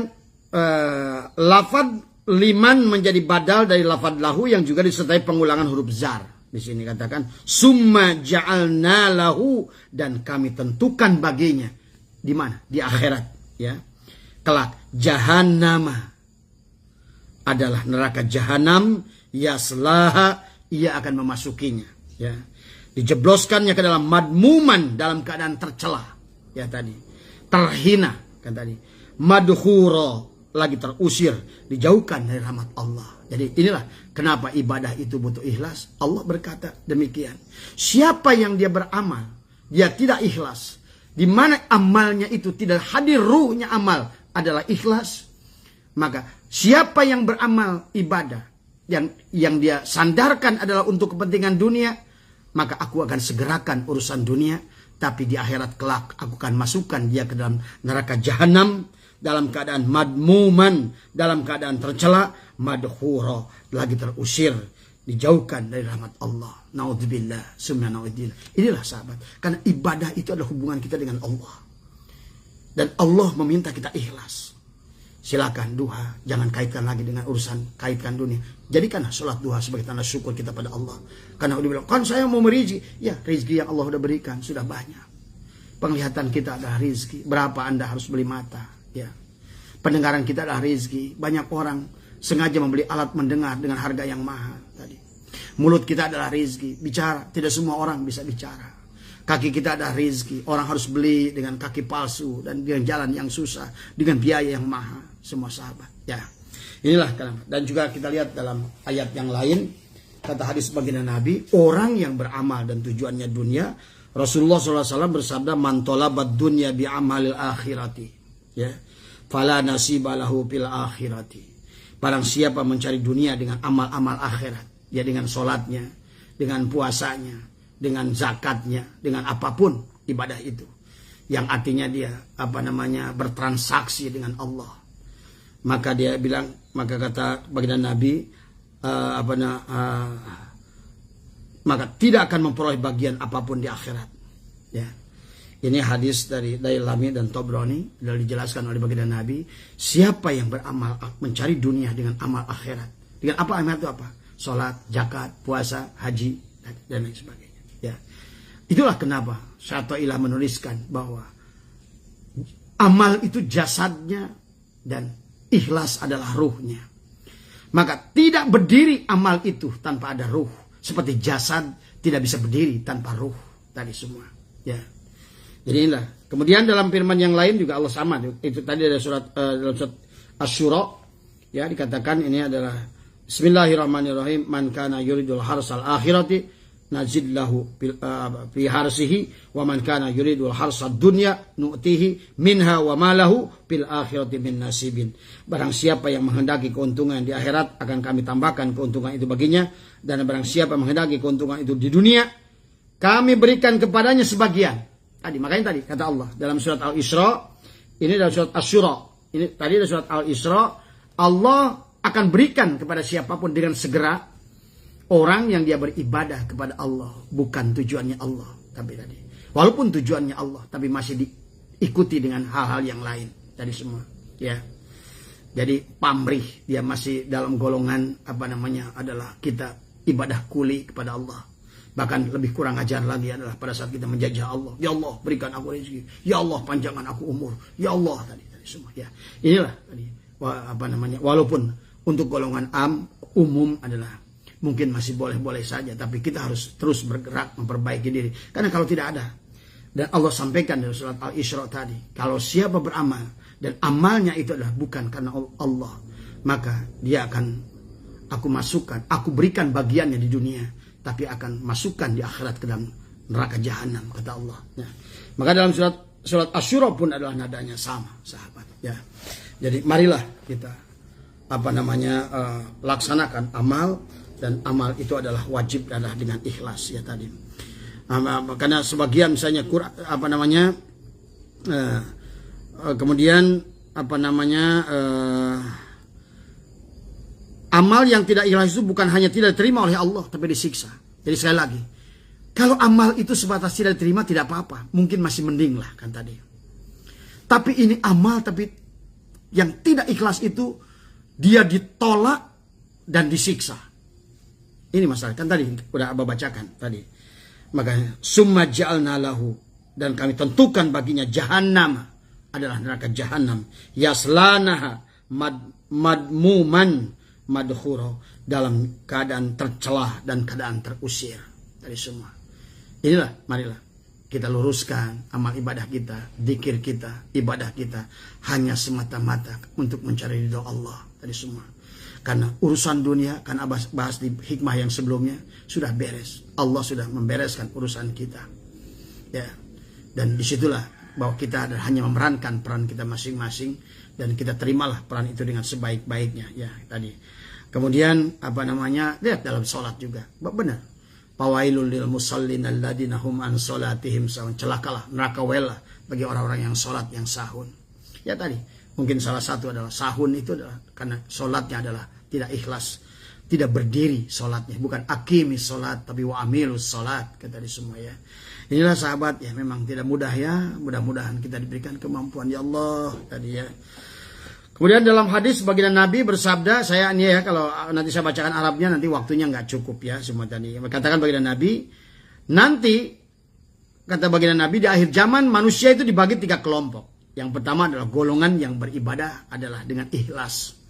lafad liman menjadi badal dari lafad lahu yang juga disertai pengulangan huruf zar. Di sini katakan summa ja'alna lahu, dan kami tentukan baginya di mana? Di akhirat ya. Kelak jahannama adalah neraka jahanam, yaslaha, ia akan memasukinya ya. Dijebloskannya ke dalam madmuman, dalam keadaan tercela. Ya tadi. Terhina kan tadi. Madhuro, lagi terusir, dijauhkan dari rahmat Allah. Jadi inilah kenapa ibadah itu butuh ikhlas. Allah berkata demikian. Siapa yang dia beramal, dia tidak ikhlas, di mana amalnya itu tidak hadir ruhnya amal adalah ikhlas, maka siapa yang beramal ibadah yang dia sandarkan adalah untuk kepentingan dunia, maka aku akan segerakan urusan dunia, tapi di akhirat kelak aku akan masukkan dia ke dalam neraka jahanam dalam keadaan madmuman, dalam keadaan tercela, madhura, lagi terusir, dijauhkan dari rahmat Allah. Naudzubillah, summa naudzubillah. Inilah sahabat, karena ibadah itu adalah hubungan kita dengan Allah. Dan Allah meminta kita ikhlas. Silakan duha, jangan kaitkan lagi dengan urusan kaitkan dunia. Jadikanlah sholat duha sebagai tanda syukur kita pada Allah. Karena dia bilang, kan saya mau merizki. Ya, rezeki yang Allah sudah berikan sudah banyak. Penglihatan kita adalah rezeki. Berapa Anda harus beli mata? Ya. Pendengaran kita adalah rezeki. Banyak orang sengaja membeli alat mendengar dengan harga yang mahal tadi. Mulut kita adalah rezeki. Bicara, tidak semua orang bisa bicara. Kaki kita adalah rezeki. Orang harus beli dengan kaki palsu dan dengan jalan yang susah, dengan biaya yang mahal. Semua sahabat, ya. Inilah kenapa. Dan juga kita lihat dalam ayat yang lain, kata hadis baginda Nabi, orang yang beramal dan tujuannya dunia, Rasulullah SAW bersabda, man talabat dunya bi amalil akhirati, ya, fala nasibalahu fil akhirati. Barang siapa mencari dunia dengan amal-amal akhirat, ya, dengan sholatnya, dengan puasanya, dengan zakatnya, dengan apapun ibadah itu, yang artinya dia bertransaksi dengan Allah, maka dia bilang, maka kata baginda Nabi, maka tidak akan memperoleh bagian apapun di akhirat. Ya, ini hadis dari Dailami dan Tobroni, dan dijelaskan oleh baginda Nabi, siapa yang beramal mencari dunia dengan amal akhirat, dengan apa amal itu apa? Sholat, zakat, puasa, haji, dan lain sebagainya. Ya, itulah kenapa Syaikhullah menuliskan bahwa amal itu jasadnya dan ikhlas adalah ruhnya. Maka tidak berdiri amal itu tanpa ada ruh. Seperti jasad tidak bisa berdiri tanpa ruh. Tadi semua. Ya. Jadi inilah. Kemudian dalam firman yang lain juga Allah sama. Itu tadi ada dalam surat Asy-Syura. Ya, dikatakan ini adalah Bismillahirrahmanirrahim. Man kana yuridul harsal akhirati nazid lahu fi harsihi wa man kana yuridul harsad dunya nu'tihi minha wa malahu fil akhirati min nasibin. Barang siapa yang menghendaki keuntungan di akhirat, akan kami tambahkan keuntungan itu baginya, dan barang siapa menghendaki keuntungan itu di dunia, kami berikan kepadanya sebagian. Tadi makanya tadi kata Allah dalam surat Al-Isra, ini dalam surat Asy-Syura, ini tadi dalam surat Al-Isra, Allah akan berikan kepada siapapun dengan segera orang yang dia beribadah kepada Allah, bukan tujuannya Allah, tapi tadi walaupun tujuannya Allah, tapi masih diikuti dengan hal-hal yang lain tadi semua, ya. Jadi pamrih, dia masih dalam golongan adalah kita ibadah kuli kepada Allah. Bahkan lebih kurang ajar lagi adalah pada saat kita menjajah Allah, ya Allah berikan aku rezeki, ya Allah panjangkan aku umur, ya Allah tadi semua, ya. Inilah tadi walaupun untuk golongan umum adalah mungkin masih boleh-boleh saja, tapi kita harus terus bergerak memperbaiki diri. Karena kalau tidak ada, dan Allah sampaikan dalam surat Al-Isra tadi, kalau siapa beramal dan amalnya itu adalah bukan karena Allah, maka dia akan aku berikan bagiannya di dunia, tapi akan masukkan di akhirat ke dalam neraka jahanam, kata Allah. Ya. Maka dalam surat Asy-Syura pun adalah nadanya sama, sahabat. Ya. Jadi marilah kita laksanakan amal. Dan amal itu adalah wajib adalah dengan ikhlas, ya tadi. Karena sebagian misalnya kemudian amal yang tidak ikhlas itu bukan hanya tidak diterima oleh Allah, tapi disiksa. Jadi sekali lagi, kalau amal itu sebatas tidak diterima tidak apa-apa, mungkin masih mending lah kan tadi. Tapi ini amal tapi yang tidak ikhlas itu dia ditolak dan disiksa. Ini masalah, kan tadi udah Abah bacakan tadi. Maka summa ja'alna lahu, dan kami tentukan baginya jahannam, adalah neraka jahanam, yaslanaha madmuman madhura, dalam keadaan tercelah dan keadaan terusir dari semua. inilah, marilah kita luruskan amal ibadah kita, zikir kita, ibadah kita hanya semata-mata untuk mencari ridho Allah tadi semua. Karena urusan dunia, kan bahas di hikmah yang sebelumnya, sudah beres. Allah sudah membereskan urusan kita. Ya. Dan disitulah bahwa kita hanya memerankan peran kita masing-masing, dan kita terimalah peran itu dengan sebaik-baiknya. Ya, tadi. Kemudian lihat dalam sholat juga, benar. Fawailul lil musallin alladzina hum an sholatihim sahun. Celakalah, neraka welah bagi orang-orang yang sholat yang sahun. Ya tadi, mungkin salah satu adalah sahun itu adalah karena sholatnya adalah tidak ikhlas, tidak berdiri sholatnya, bukan akimis sholat tapi wa amilus sholat, kata di semua ya. Inilah sahabat ya, memang tidak mudah ya, mudah-mudahan kita diberikan kemampuan ya Allah tadi ya. Kemudian dalam hadis baginda Nabi bersabda, saya ini ya, kalau nanti saya bacakan Arabnya nanti waktunya nggak cukup ya semua tadi. Katakan baginda Nabi, nanti kata baginda Nabi di akhir zaman manusia itu dibagi 3 kelompok. Yang pertama adalah golongan yang beribadah adalah dengan ikhlas.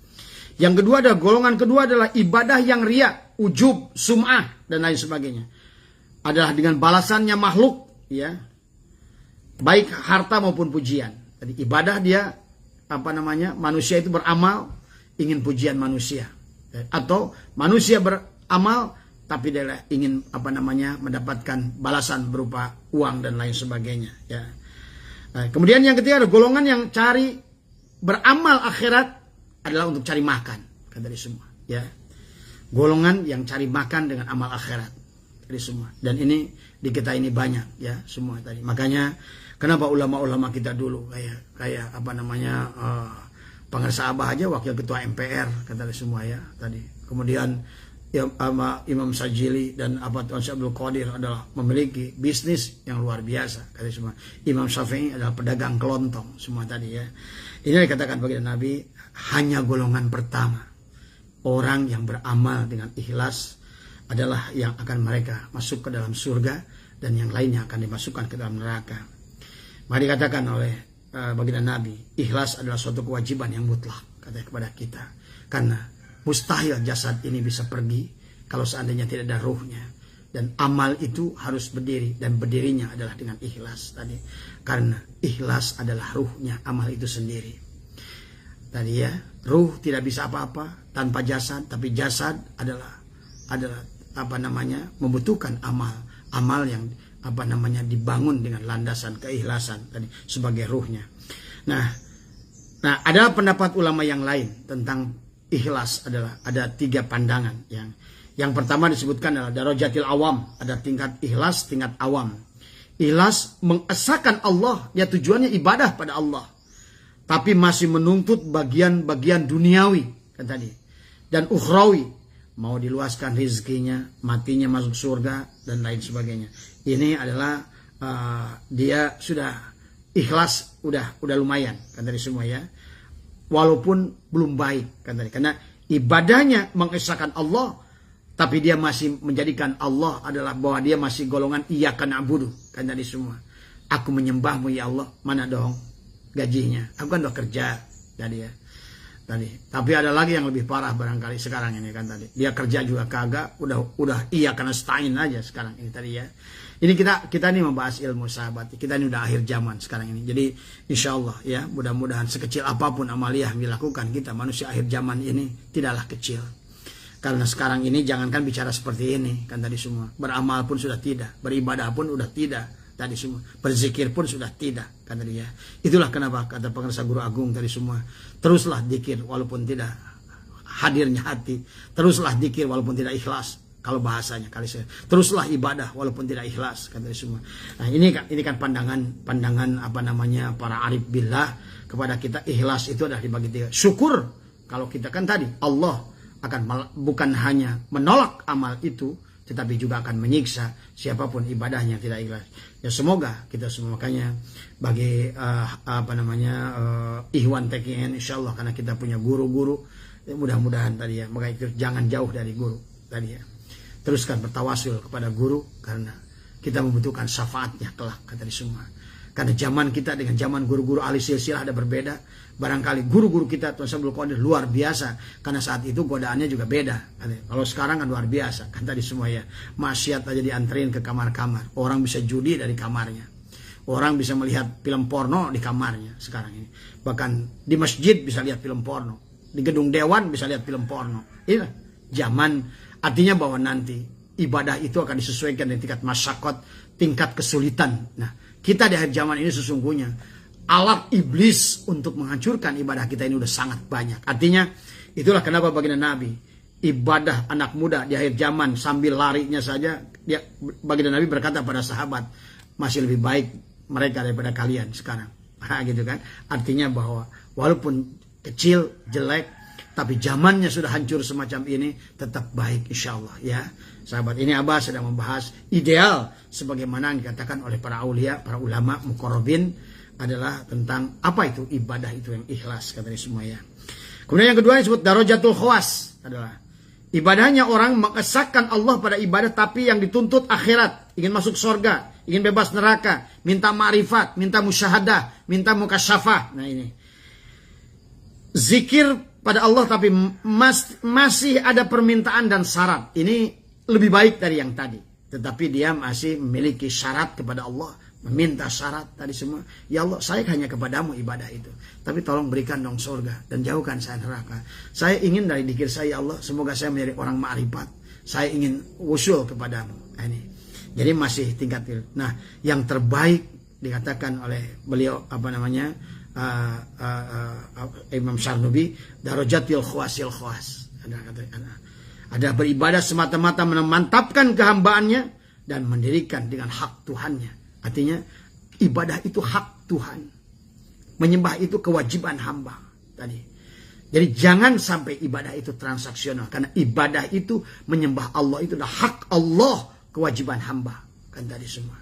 Yang kedua adalah golongan kedua adalah ibadah yang riya, ujub, sum'ah dan lain sebagainya. Adalah dengan balasannya makhluk ya. Baik harta maupun pujian. Jadi ibadah dia manusia itu beramal ingin pujian manusia, atau manusia beramal tapi dia ingin mendapatkan balasan berupa uang dan lain sebagainya ya. Nah, kemudian yang ketiga ada golongan yang cari beramal akhirat adalah untuk cari makan, kan dari semua ya. Golongan yang cari makan dengan amal akhirat dari semua, dan ini di kita ini banyak ya semua tadi. Makanya kenapa ulama-ulama kita dulu kayak Pengarsa Abah aja wakil ketua MPR kata semua ya tadi. Kemudian Imam Sajili dan Tuan Abdul Qadir adalah memiliki bisnis yang luar biasa kata semua. Imam Syafi'i adalah pedagang kelontong semua tadi ya. Ini dikatakan bagi Nabi, hanya golongan pertama orang yang beramal dengan ikhlas adalah yang akan mereka masuk ke dalam surga, dan yang lainnya akan dimasukkan ke dalam neraka. Mari dikatakan oleh baginda Nabi, ikhlas adalah suatu kewajiban yang mutlak katanya kepada kita. Karena mustahil jasad ini bisa pergi kalau seandainya tidak ada ruhnya. Dan amal itu harus berdiri, dan berdirinya adalah dengan ikhlas tadi. Karena ikhlas adalah ruhnya amal itu sendiri. Tadi ya, ruh tidak bisa apa-apa tanpa jasad, tapi jasad adalah membutuhkan amal yang dibangun dengan landasan keikhlasan tadi sebagai ruhnya. Nah ada pendapat ulama yang lain tentang ikhlas, adalah ada 3 pandangan. Yang pertama disebutkan adalah darajatil awam, ada tingkat ikhlas, tingkat awam. Ikhlas mengesahkan Allah, ya tujuannya ibadah pada Allah, tapi masih menuntut bagian-bagian duniawi kan tadi, dan ukhrawi, mau diluaskan rezekinya, matinya masuk surga dan lain sebagainya. Ini adalah dia sudah ikhlas, udah lumayan kan tadi semua ya. Walaupun belum baik kan tadi, karena ibadahnya mengesahkan Allah, tapi dia masih menjadikan Allah adalah bahwa dia masih golongan iyyaka na'budu kan tadi semua. Aku menyembahmu ya Allah, mana dong gajinya? Aku kan udah kerja tadi ya. Tapi ada lagi yang lebih parah barangkali sekarang ini kan tadi. Dia kerja juga kagak, udah iya karena stain aja sekarang ini tadi ya. Ini kita ini membahas ilmu sahabat. Kita ini udah akhir zaman sekarang ini. Jadi insya Allah ya, mudah-mudahan sekecil apapun amaliyah yang dilakukan kita manusia akhir zaman ini tidaklah kecil. Karena sekarang ini jangankan bicara seperti ini kan tadi semua. Beramal pun sudah tidak, beribadah pun sudah tidak tadi semua, berzikir pun sudah tidak kan tadi ya. Itulah kenapa kata pengarsa Guru Agung tadi semua, teruslah zikir walaupun tidak hadirnya hati, teruslah zikir walaupun tidak ikhlas. Kalau bahasanya kali saya, teruslah ibadah walaupun tidak ikhlas kan tadi semua. Nah ini kan pandangan para arif billah kepada kita. Ikhlas itu adalah dibagi 3. Syukur kalau kita kan tadi Allah akan bukan hanya menolak amal itu, tetapi juga akan menyiksa siapapun ibadahnya tidak ikhlas. Ya semoga kita semua, makanya bagi Ikhwan TKN insyaallah, karena kita punya guru-guru ya, mudah-mudahan tadi ya, maka itu jangan jauh dari guru tadi ya. Teruskan bertawasul kepada guru karena kita membutuhkan syafaatnya kelak kata di semua. Karena zaman kita dengan zaman guru-guru ahli silsilah ada berbeda. Barangkali guru-guru kita Tuan Syah Abdul Qadir luar biasa. Karena saat itu godaannya juga beda. Kalau sekarang kan luar biasa. Kan tadi semua ya. Maksiat aja dianterin ke kamar-kamar. Orang bisa judi dari kamarnya. Orang bisa melihat film porno di kamarnya sekarang ini. Bahkan di masjid bisa lihat film porno. Di gedung dewan bisa lihat film porno. Inilah zaman. Artinya bahwa nanti ibadah itu akan disesuaikan dengan tingkat masyarakat, tingkat kesulitan. Nah, kita di akhir zaman ini sesungguhnya alat iblis untuk menghancurkan ibadah kita ini udah sangat banyak. Artinya itulah kenapa baginda Nabi ibadah anak muda di akhir zaman sambil larinya saja, baginda Nabi berkata pada sahabat, masih lebih baik mereka daripada kalian sekarang. Gitu kan? Artinya bahwa walaupun kecil, jelek, tapi zamannya sudah hancur semacam ini, tetap baik insya Allah ya. Sahabat, ini Abah sedang membahas ideal sebagaimana yang dikatakan oleh para aulia, para ulama, muqarrabin, adalah tentang apa itu ibadah itu yang ikhlas, katanya semua ya. Kemudian yang kedua disebut darajatul khawas, adalah ibadahnya orang mengesahkan Allah pada ibadah tapi yang dituntut akhirat, ingin masuk surga, ingin bebas neraka, minta ma'rifat, minta musyahadah, minta mukasyafah. Nah ini zikir pada Allah tapi masih ada permintaan dan syarat. Ini lebih baik dari yang tadi. Tetapi dia masih memiliki syarat kepada Allah. Meminta syarat tadi semua. Ya Allah, saya hanya kepadamu ibadah itu. Tapi tolong berikan dong surga. Dan jauhkan saya neraka. Saya ingin dari dzikir saya, ya Allah, semoga saya menjadi orang ma'rifat. Saya ingin wusul kepadamu. Nah, ini. Jadi masih tingkat itu. Nah, yang terbaik dikatakan oleh beliau, apa namanya, Imam Syarnubi, darajatil khawasil khawas. Ada beribadah semata-mata memantapkan kehambaannya dan mendirikan dengan hak Tuhannya. Artinya ibadah itu hak Tuhan, menyembah itu kewajiban hamba tadi. Jadi jangan sampai ibadah itu transaksional, karena ibadah itu menyembah Allah itu adalah hak Allah, kewajiban hamba kan tadi semua.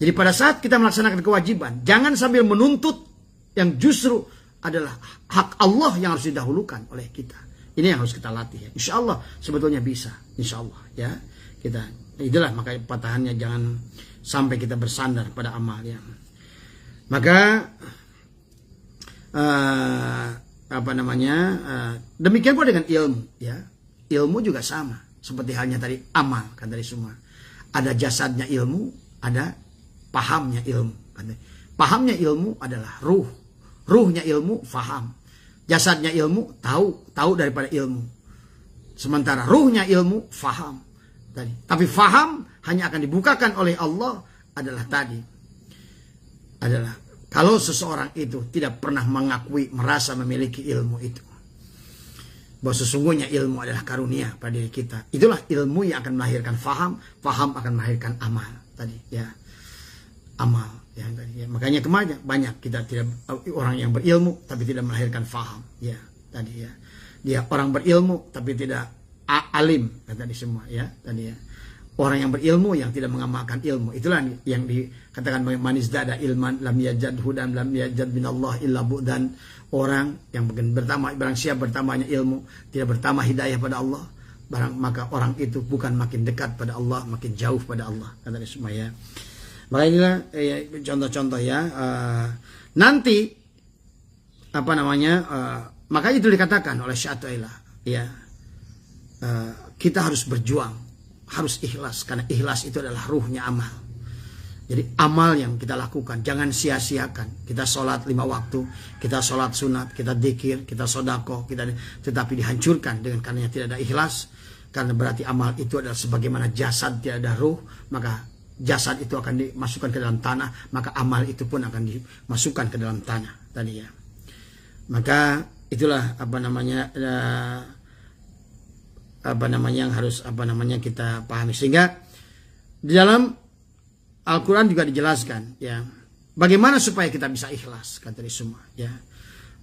Jadi pada saat kita melaksanakan kewajiban, jangan sambil menuntut yang justru adalah hak Allah yang harus didahulukan oleh kita. Ini yang harus kita latih ya. Insya Allah sebetulnya bisa. Insya Allah ya. Itulah makanya patahannya, jangan sampai kita bersandar pada amal ya. Maka demikian pula dengan ilmu ya. Ilmu juga sama. Seperti halnya tadi amal kan tadi semua. Ada jasadnya ilmu, ada pahamnya ilmu. Pahamnya ilmu adalah ruh. Ruhnya ilmu faham. Jasadnya ilmu tahu daripada ilmu. Sementara ruhnya ilmu faham. Tapi faham hanya akan dibukakan oleh Allah adalah kalau seseorang itu tidak pernah mengakui, merasa memiliki ilmu itu. Bahwa sesungguhnya ilmu adalah karunia pada diri kita. Itulah ilmu yang akan melahirkan faham. Faham akan melahirkan amal. Tadi ya. Amal ya, tadi, ya. Makanya kemarin banyak kita tidak, orang yang berilmu tapi tidak melahirkan faham ya tadi ya. Dia orang berilmu tapi tidak alim kan tadi semua ya tadi ya. Orang yang berilmu yang tidak mengamalkan ilmu, itulah yang dikatakan manis dada ilman lam yajad hudan lam yajad minallah illa bu'dan. Orang yang bertambah, barang siapa bertambahnya ilmu tidak bertambah hidayah pada Allah, maka orang itu bukan makin dekat pada Allah, makin jauh pada Allah kan tadi semua ya. Maka inilah contoh-contoh ya. Nanti apa namanya? Makanya itu dikatakan oleh Syai'atullah ya. Kita harus berjuang, harus ikhlas, karena ikhlas itu adalah ruhnya amal. Jadi amal yang kita lakukan jangan sia-siakan. Kita sholat 5 waktu, kita sholat sunat, kita dzikir, kita sedekah, tetapi dihancurkan dengan karenanya tidak ada ikhlas. Karena berarti amal itu adalah sebagaimana jasad tidak ada ruh, maka jasad itu akan dimasukkan ke dalam tanah, maka amal itu pun akan dimasukkan ke dalam tanah tadi ya. Maka itulah yang harus kita pahami, sehingga di dalam Al-Quran juga dijelaskan ya bagaimana supaya kita bisa ikhlas kata semua ya.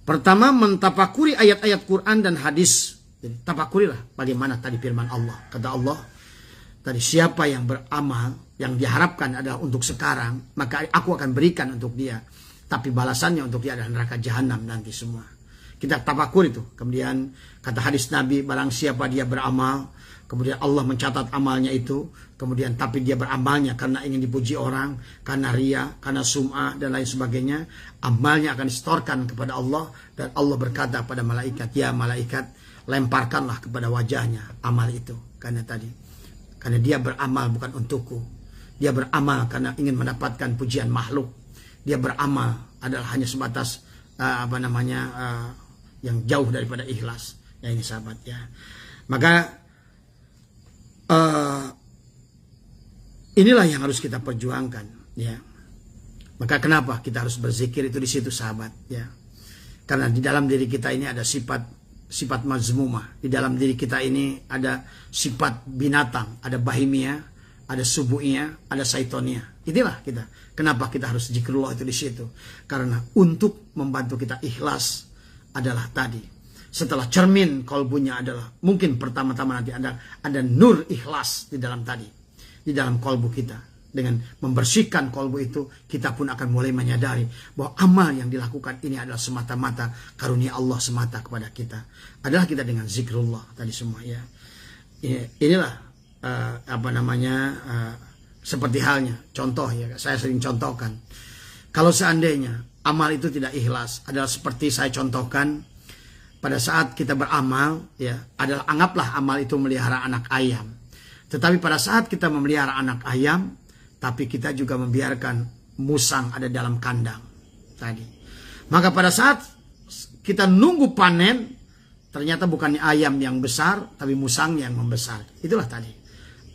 Pertama, mentafakuri ayat-ayat Quran dan hadis. Jadi tafakurilah bagaimana tadi firman Allah. Kata Allah tadi, siapa yang beramal yang diharapkan adalah untuk sekarang, maka aku akan berikan untuk dia, tapi balasannya untuk dia adalah neraka jahanam nanti semua. Kita tafakur itu. Kemudian kata hadis Nabi, barang siapa dia beramal kemudian Allah mencatat amalnya itu, kemudian tapi dia beramalnya karena ingin dipuji orang, karena ria, karena sum'ah dan lain sebagainya, amalnya akan disetorkan kepada Allah, dan Allah berkata pada malaikat, ya malaikat, lemparkanlah kepada wajahnya amal itu, karena dia beramal bukan untukku, dia beramal karena ingin mendapatkan pujian makhluk, dia beramal adalah hanya sebatas yang jauh daripada ikhlas. Ya ini sahabat ya. Maka inilah yang harus kita perjuangkan ya. Maka kenapa kita harus berzikir itu di situ sahabat ya. Karena di dalam diri kita ini ada sifat mazmumah. Di dalam diri kita ini ada sifat binatang, ada bahimia, ada subuhnya, ada saitonia. Inilah kita. Kenapa kita harus zikrullah itu di situ? Karena untuk membantu kita ikhlas adalah tadi. Setelah cermin kolbunya adalah mungkin pertama-tama nanti ada nur ikhlas di dalam kolbu kita. Dengan membersihkan kolbu itu, kita pun akan mulai menyadari bahwa amal yang dilakukan ini adalah semata-mata karunia Allah semata kepada kita. Adalah kita dengan zikrullah tadi semua ya. Inilah seperti halnya contoh ya, saya sering contohkan. Kalau seandainya amal itu tidak ikhlas, adalah seperti saya contohkan pada saat kita beramal ya, adalah anggaplah amal itu melihara anak ayam. Tetapi pada saat kita memelihara anak ayam, tapi kita juga membiarkan musang ada dalam kandang tadi. Maka pada saat kita nunggu panen, ternyata bukannya ayam yang besar, tapi musang yang membesar. Itulah tadi.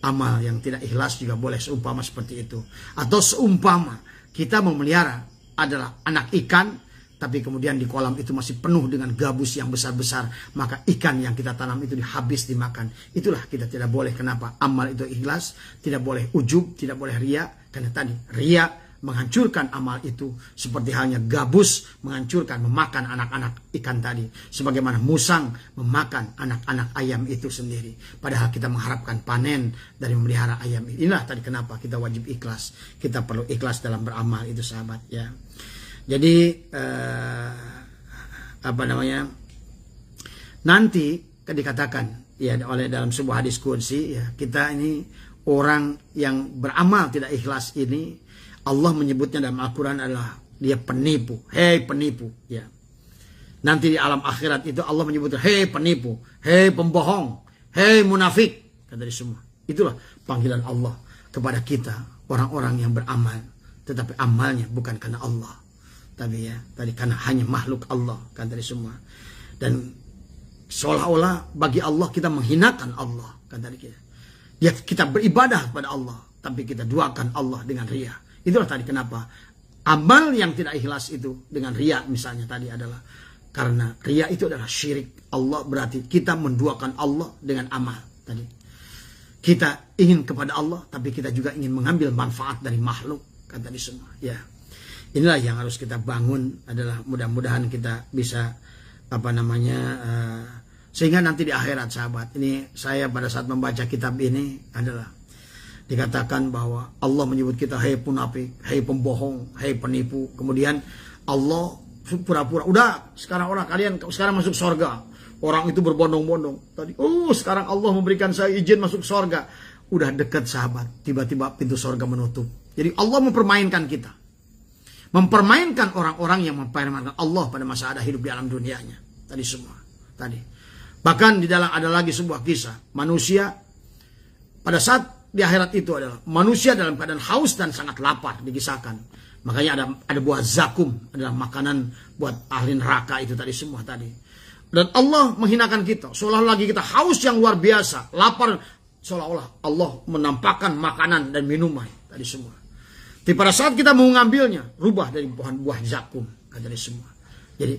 Amal yang tidak ikhlas juga boleh seumpama seperti itu. Atau seumpama kita memelihara adalah anak ikan, tapi kemudian di kolam itu masih penuh dengan gabus yang besar-besar, maka ikan yang kita tanam itu habis dimakan. Itulah kita tidak boleh. Kenapa? Amal itu ikhlas, tidak boleh ujub, tidak boleh ria, karena tadi ria menghancurkan amal itu, seperti halnya gabus menghancurkan, memakan anak-anak ikan tadi, sebagaimana musang memakan anak-anak ayam itu sendiri. Padahal kita mengharapkan panen dari memelihara ayam. Inilah tadi kenapa kita wajib ikhlas. Kita perlu ikhlas dalam beramal itu sahabat ya. Jadi nanti dikatakan ya oleh dalam sebuah hadis qudsi ya, kita ini orang yang beramal tidak ikhlas ini, Allah menyebutnya dalam Al-Quran adalah dia penipu. Hei penipu ya. Nanti di alam akhirat itu Allah menyebutnya hei penipu, hei pembohong, hei munafik, kata semua. Itulah panggilan Allah kepada kita, orang-orang yang beramal, tetapi amalnya bukan karena Allah. Tadi karena hanya makhluk Allah, kan tadi semua. Dan seolah-olah bagi Allah kita menghinakan Allah, kan tadi kita beribadah kepada Allah, tapi kita duakan Allah dengan riya. Itulah tadi kenapa amal yang tidak ikhlas itu dengan riya misalnya tadi adalah karena riya itu adalah syirik Allah, berarti kita menduakan Allah dengan amal tadi. Kita ingin kepada Allah, tapi kita juga ingin mengambil manfaat dari makhluk, kan tadi semua ya. Inilah yang harus kita bangun, adalah mudah-mudahan kita bisa sehingga nanti di akhirat sahabat. Ini saya pada saat membaca kitab ini adalah dikatakan bahwa Allah menyebut kita hei munafik, hei pembohong, hei penipu. Kemudian Allah pura-pura, udah sekarang kalian sekarang masuk surga. Orang itu berbondong-bondong tadi. Sekarang Allah memberikan saya izin masuk surga. Udah dekat sahabat, tiba-tiba pintu surga menutup. Jadi Allah mempermainkan kita. Mempermainkan orang-orang yang mempermainkan Allah pada masa ada hidup di alam dunianya. Tadi semua. Tadi. Bahkan di dalam ada lagi sebuah kisah. Manusia pada saat di akhirat itu adalah manusia dalam keadaan haus dan sangat lapar, dikisahkan. Makanya ada buah zakum, adalah makanan buat ahli neraka itu tadi semua tadi. Dan Allah menghinakan kita, seolah-olah lagi kita haus yang luar biasa, lapar, seolah-olah Allah menampakkan makanan dan minuman tadi semua. Tapi pada saat kita mau ngambilnya, rubah dari pohon buah zakum tadi semua. Jadi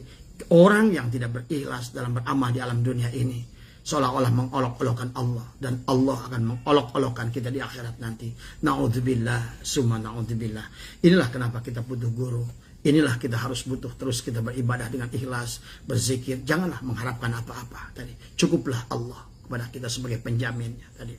orang yang tidak berikhlas dalam beramal di alam dunia ini, seolah-olah mengolok-olokkan Allah, dan Allah akan mengolok-olokkan kita di akhirat nanti. Na'udzubillah, summa na'udzubillah. Inilah kenapa kita butuh guru. Inilah kita harus butuh terus kita beribadah dengan ikhlas, berzikir. Janganlah mengharapkan apa-apa tadi. Cukuplah Allah kepada kita sebagai penjaminnya tadi.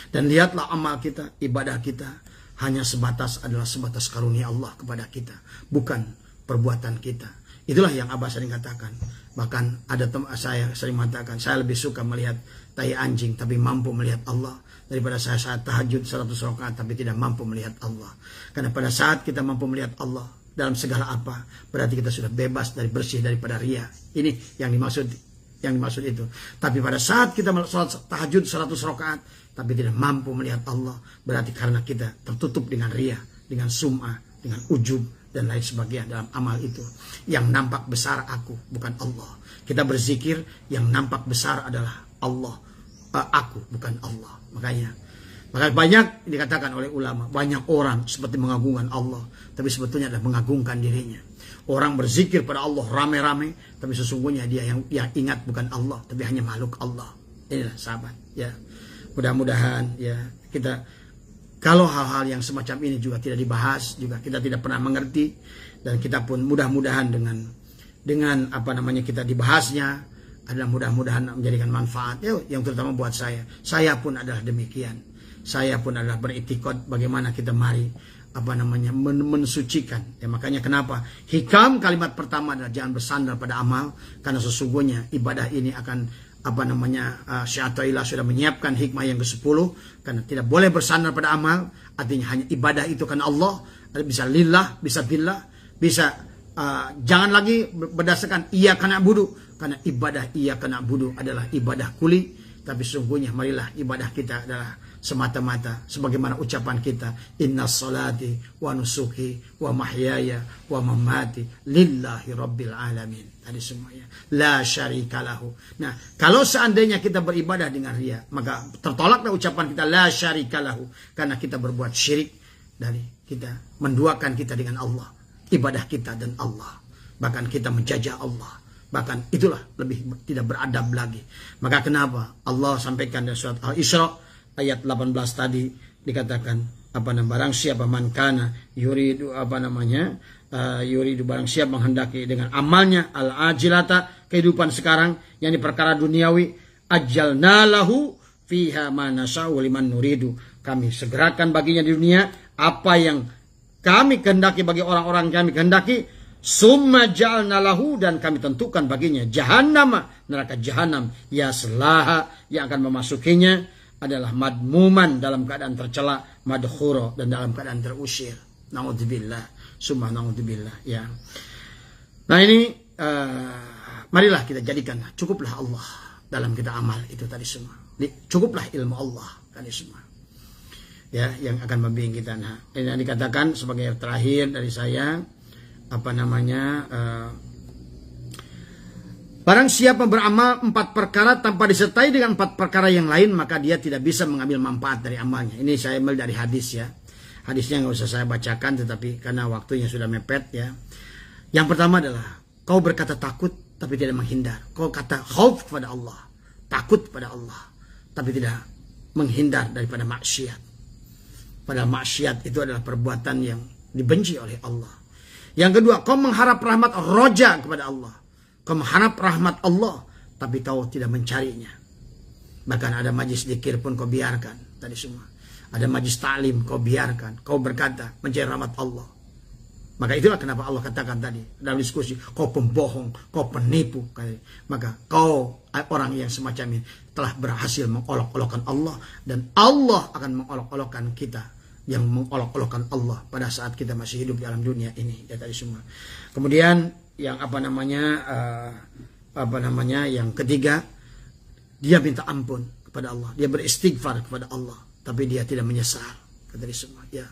Dan lihatlah amal kita, ibadah kita hanya adalah sebatas karunia Allah kepada kita, bukan perbuatan kita. Itulah yang Abah sering katakan. Bahkan ada saya sering mengatakan, saya lebih suka melihat tai anjing tapi mampu melihat Allah, daripada saya saat tahajud 100 rakaat tapi tidak mampu melihat Allah. Karena pada saat kita mampu melihat Allah dalam segala apa, berarti kita sudah bebas dari bersih daripada riya. Ini yang dimaksud itu. Tapi pada saat kita sholat tahajud 100 rakaat tapi tidak mampu melihat Allah, berarti karena kita tertutup dengan riya, dengan sum'ah, dengan ujub dan lain sebagainya dalam amal itu. Yang nampak besar aku, bukan Allah. Kita berzikir, yang nampak besar adalah Allah, aku, bukan Allah. Makanya banyak dikatakan oleh ulama, banyak orang seperti mengagungkan Allah, tapi sebetulnya adalah mengagungkan dirinya. Orang berzikir pada Allah rame-rame, tapi sesungguhnya dia yang ingat bukan Allah, tapi hanya makhluk Allah. Inilah sahabat, ya. Mudah-mudahan ya kita, kalau hal-hal yang semacam ini juga tidak dibahas, juga kita tidak pernah mengerti, dan kita pun mudah-mudahan dengan apa namanya kita dibahasnya adalah mudah-mudahan menjadikan manfaat ya, yang terutama buat saya. Saya pun adalah demikian. Saya pun adalah beritikad bagaimana kita mari apa namanya mensucikan. Ya, makanya kenapa hikam kalimat pertama adalah jangan bersandar pada amal, karena sesungguhnya ibadah ini akan apa namanya Syai'atullah sudah menyiapkan hikmah yang ke-10, karena tidak boleh bersandar pada amal. Artinya hanya ibadah itu karena Allah, bisa lillah, bisa billah, bisa jangan lagi berdasarkan iya karena budu, karena ibadah iya karena budu adalah ibadah kuli. Tapi sesungguhnya marilah ibadah kita adalah semata-mata sebagaimana ucapan kita, inna salati wa nusuki wa mahyaya wa mamati lillahi rabbil alamin. Tadi semuanya la syarika lahu. Nah, kalau seandainya kita beribadah dengan riya, maka tertolaklah ucapan kita la syarika lahu, karena kita berbuat syirik dari kita menduakan kita dengan Allah, ibadah kita dan Allah, bahkan kita menjajah Allah. Bahkan itulah lebih tidak beradab lagi. Maka kenapa Allah sampaikan dalam surat Al-Isra ayat 18 tadi dikatakan apa namanya, barang siapa man kana yuridu apa namanya yuridu, barang siapa menghendaki dengan amalnya al-ajilata, kehidupan sekarang, yakni perkara duniawi, ajalna lahu fiha ma nasya'u liman nuridu, kami segerakan baginya di dunia apa yang kami kehendaki bagi orang-orang kami kehendaki. Summa ja'alna lahu, dan kami tentukan baginya jahannam, neraka jahanam, yaslaha, yang akan memasukinya adalah madmuman, dalam keadaan tercela, madkhura, dan dalam keadaan terusir. Naudzubillah, summa naudzubillah ya. Nah ini marilah kita jadikan cukuplah Allah dalam kita amal itu tadi semua. Cukuplah ilmu Allah tadi semua. Ya, yang akan membimbing kita. Nah, ini yang dikatakan sebagai terakhir dari saya, apa namanya barang siapa beramal 4 perkara tanpa disertai dengan 4 perkara yang lain, maka dia tidak bisa mengambil manfaat dari amalnya. Ini saya ambil dari hadis ya. Hadisnya nggak usah saya bacakan, tetapi karena waktunya sudah mepet ya. Yang pertama adalah kau berkata takut tapi tidak menghindar. Kau kata khauf kepada Allah, takut pada Allah, tapi tidak menghindar daripada maksiat. Padahal maksiat itu adalah perbuatan yang dibenci oleh Allah. Yang kedua, kau mengharap rahmat roja kepada Allah. Kau mengharap rahmat Allah, tapi kau tidak mencarinya. Bahkan ada majlis zikir pun kau biarkan. Tadi semua. Ada majlis ta'lim kau biarkan. Kau berkata mencari rahmat Allah. Maka itulah kenapa Allah katakan tadi dalam diskusi, kau pembohong, kau penipu. Maka kau orang yang semacam ini telah berhasil mengolok-olokkan Allah. Dan Allah akan mengolok-olokkan kita, yang mengolok-olokkan Allah pada saat kita masih hidup dalam dunia ini ya tadi semua. Kemudian yang apa namanya yang ketiga, dia minta ampun kepada Allah, dia beristighfar kepada Allah, tapi dia tidak menyesal tadi semua ya.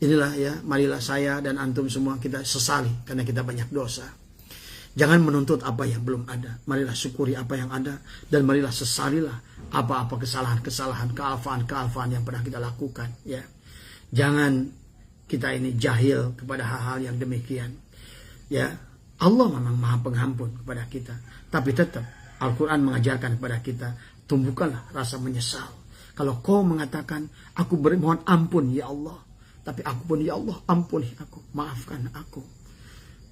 Inilah ya, marilah saya dan antum semua kita sesali karena kita banyak dosa. Jangan menuntut apa yang belum ada, marilah syukuri apa yang ada, dan marilah sesalilah apa-apa kesalahan-kesalahan, kealfaan-kealfaan yang pernah kita lakukan ya. Jangan kita ini jahil kepada hal-hal yang demikian. Ya, Allah memang Maha Pengampun kepada kita, tapi tetap Al-Quran mengajarkan kepada kita, tumbuhkanlah rasa menyesal. Kalau kau mengatakan, aku bermohon ampun ya Allah, tapi aku pun ya Allah ampuni aku, maafkan aku,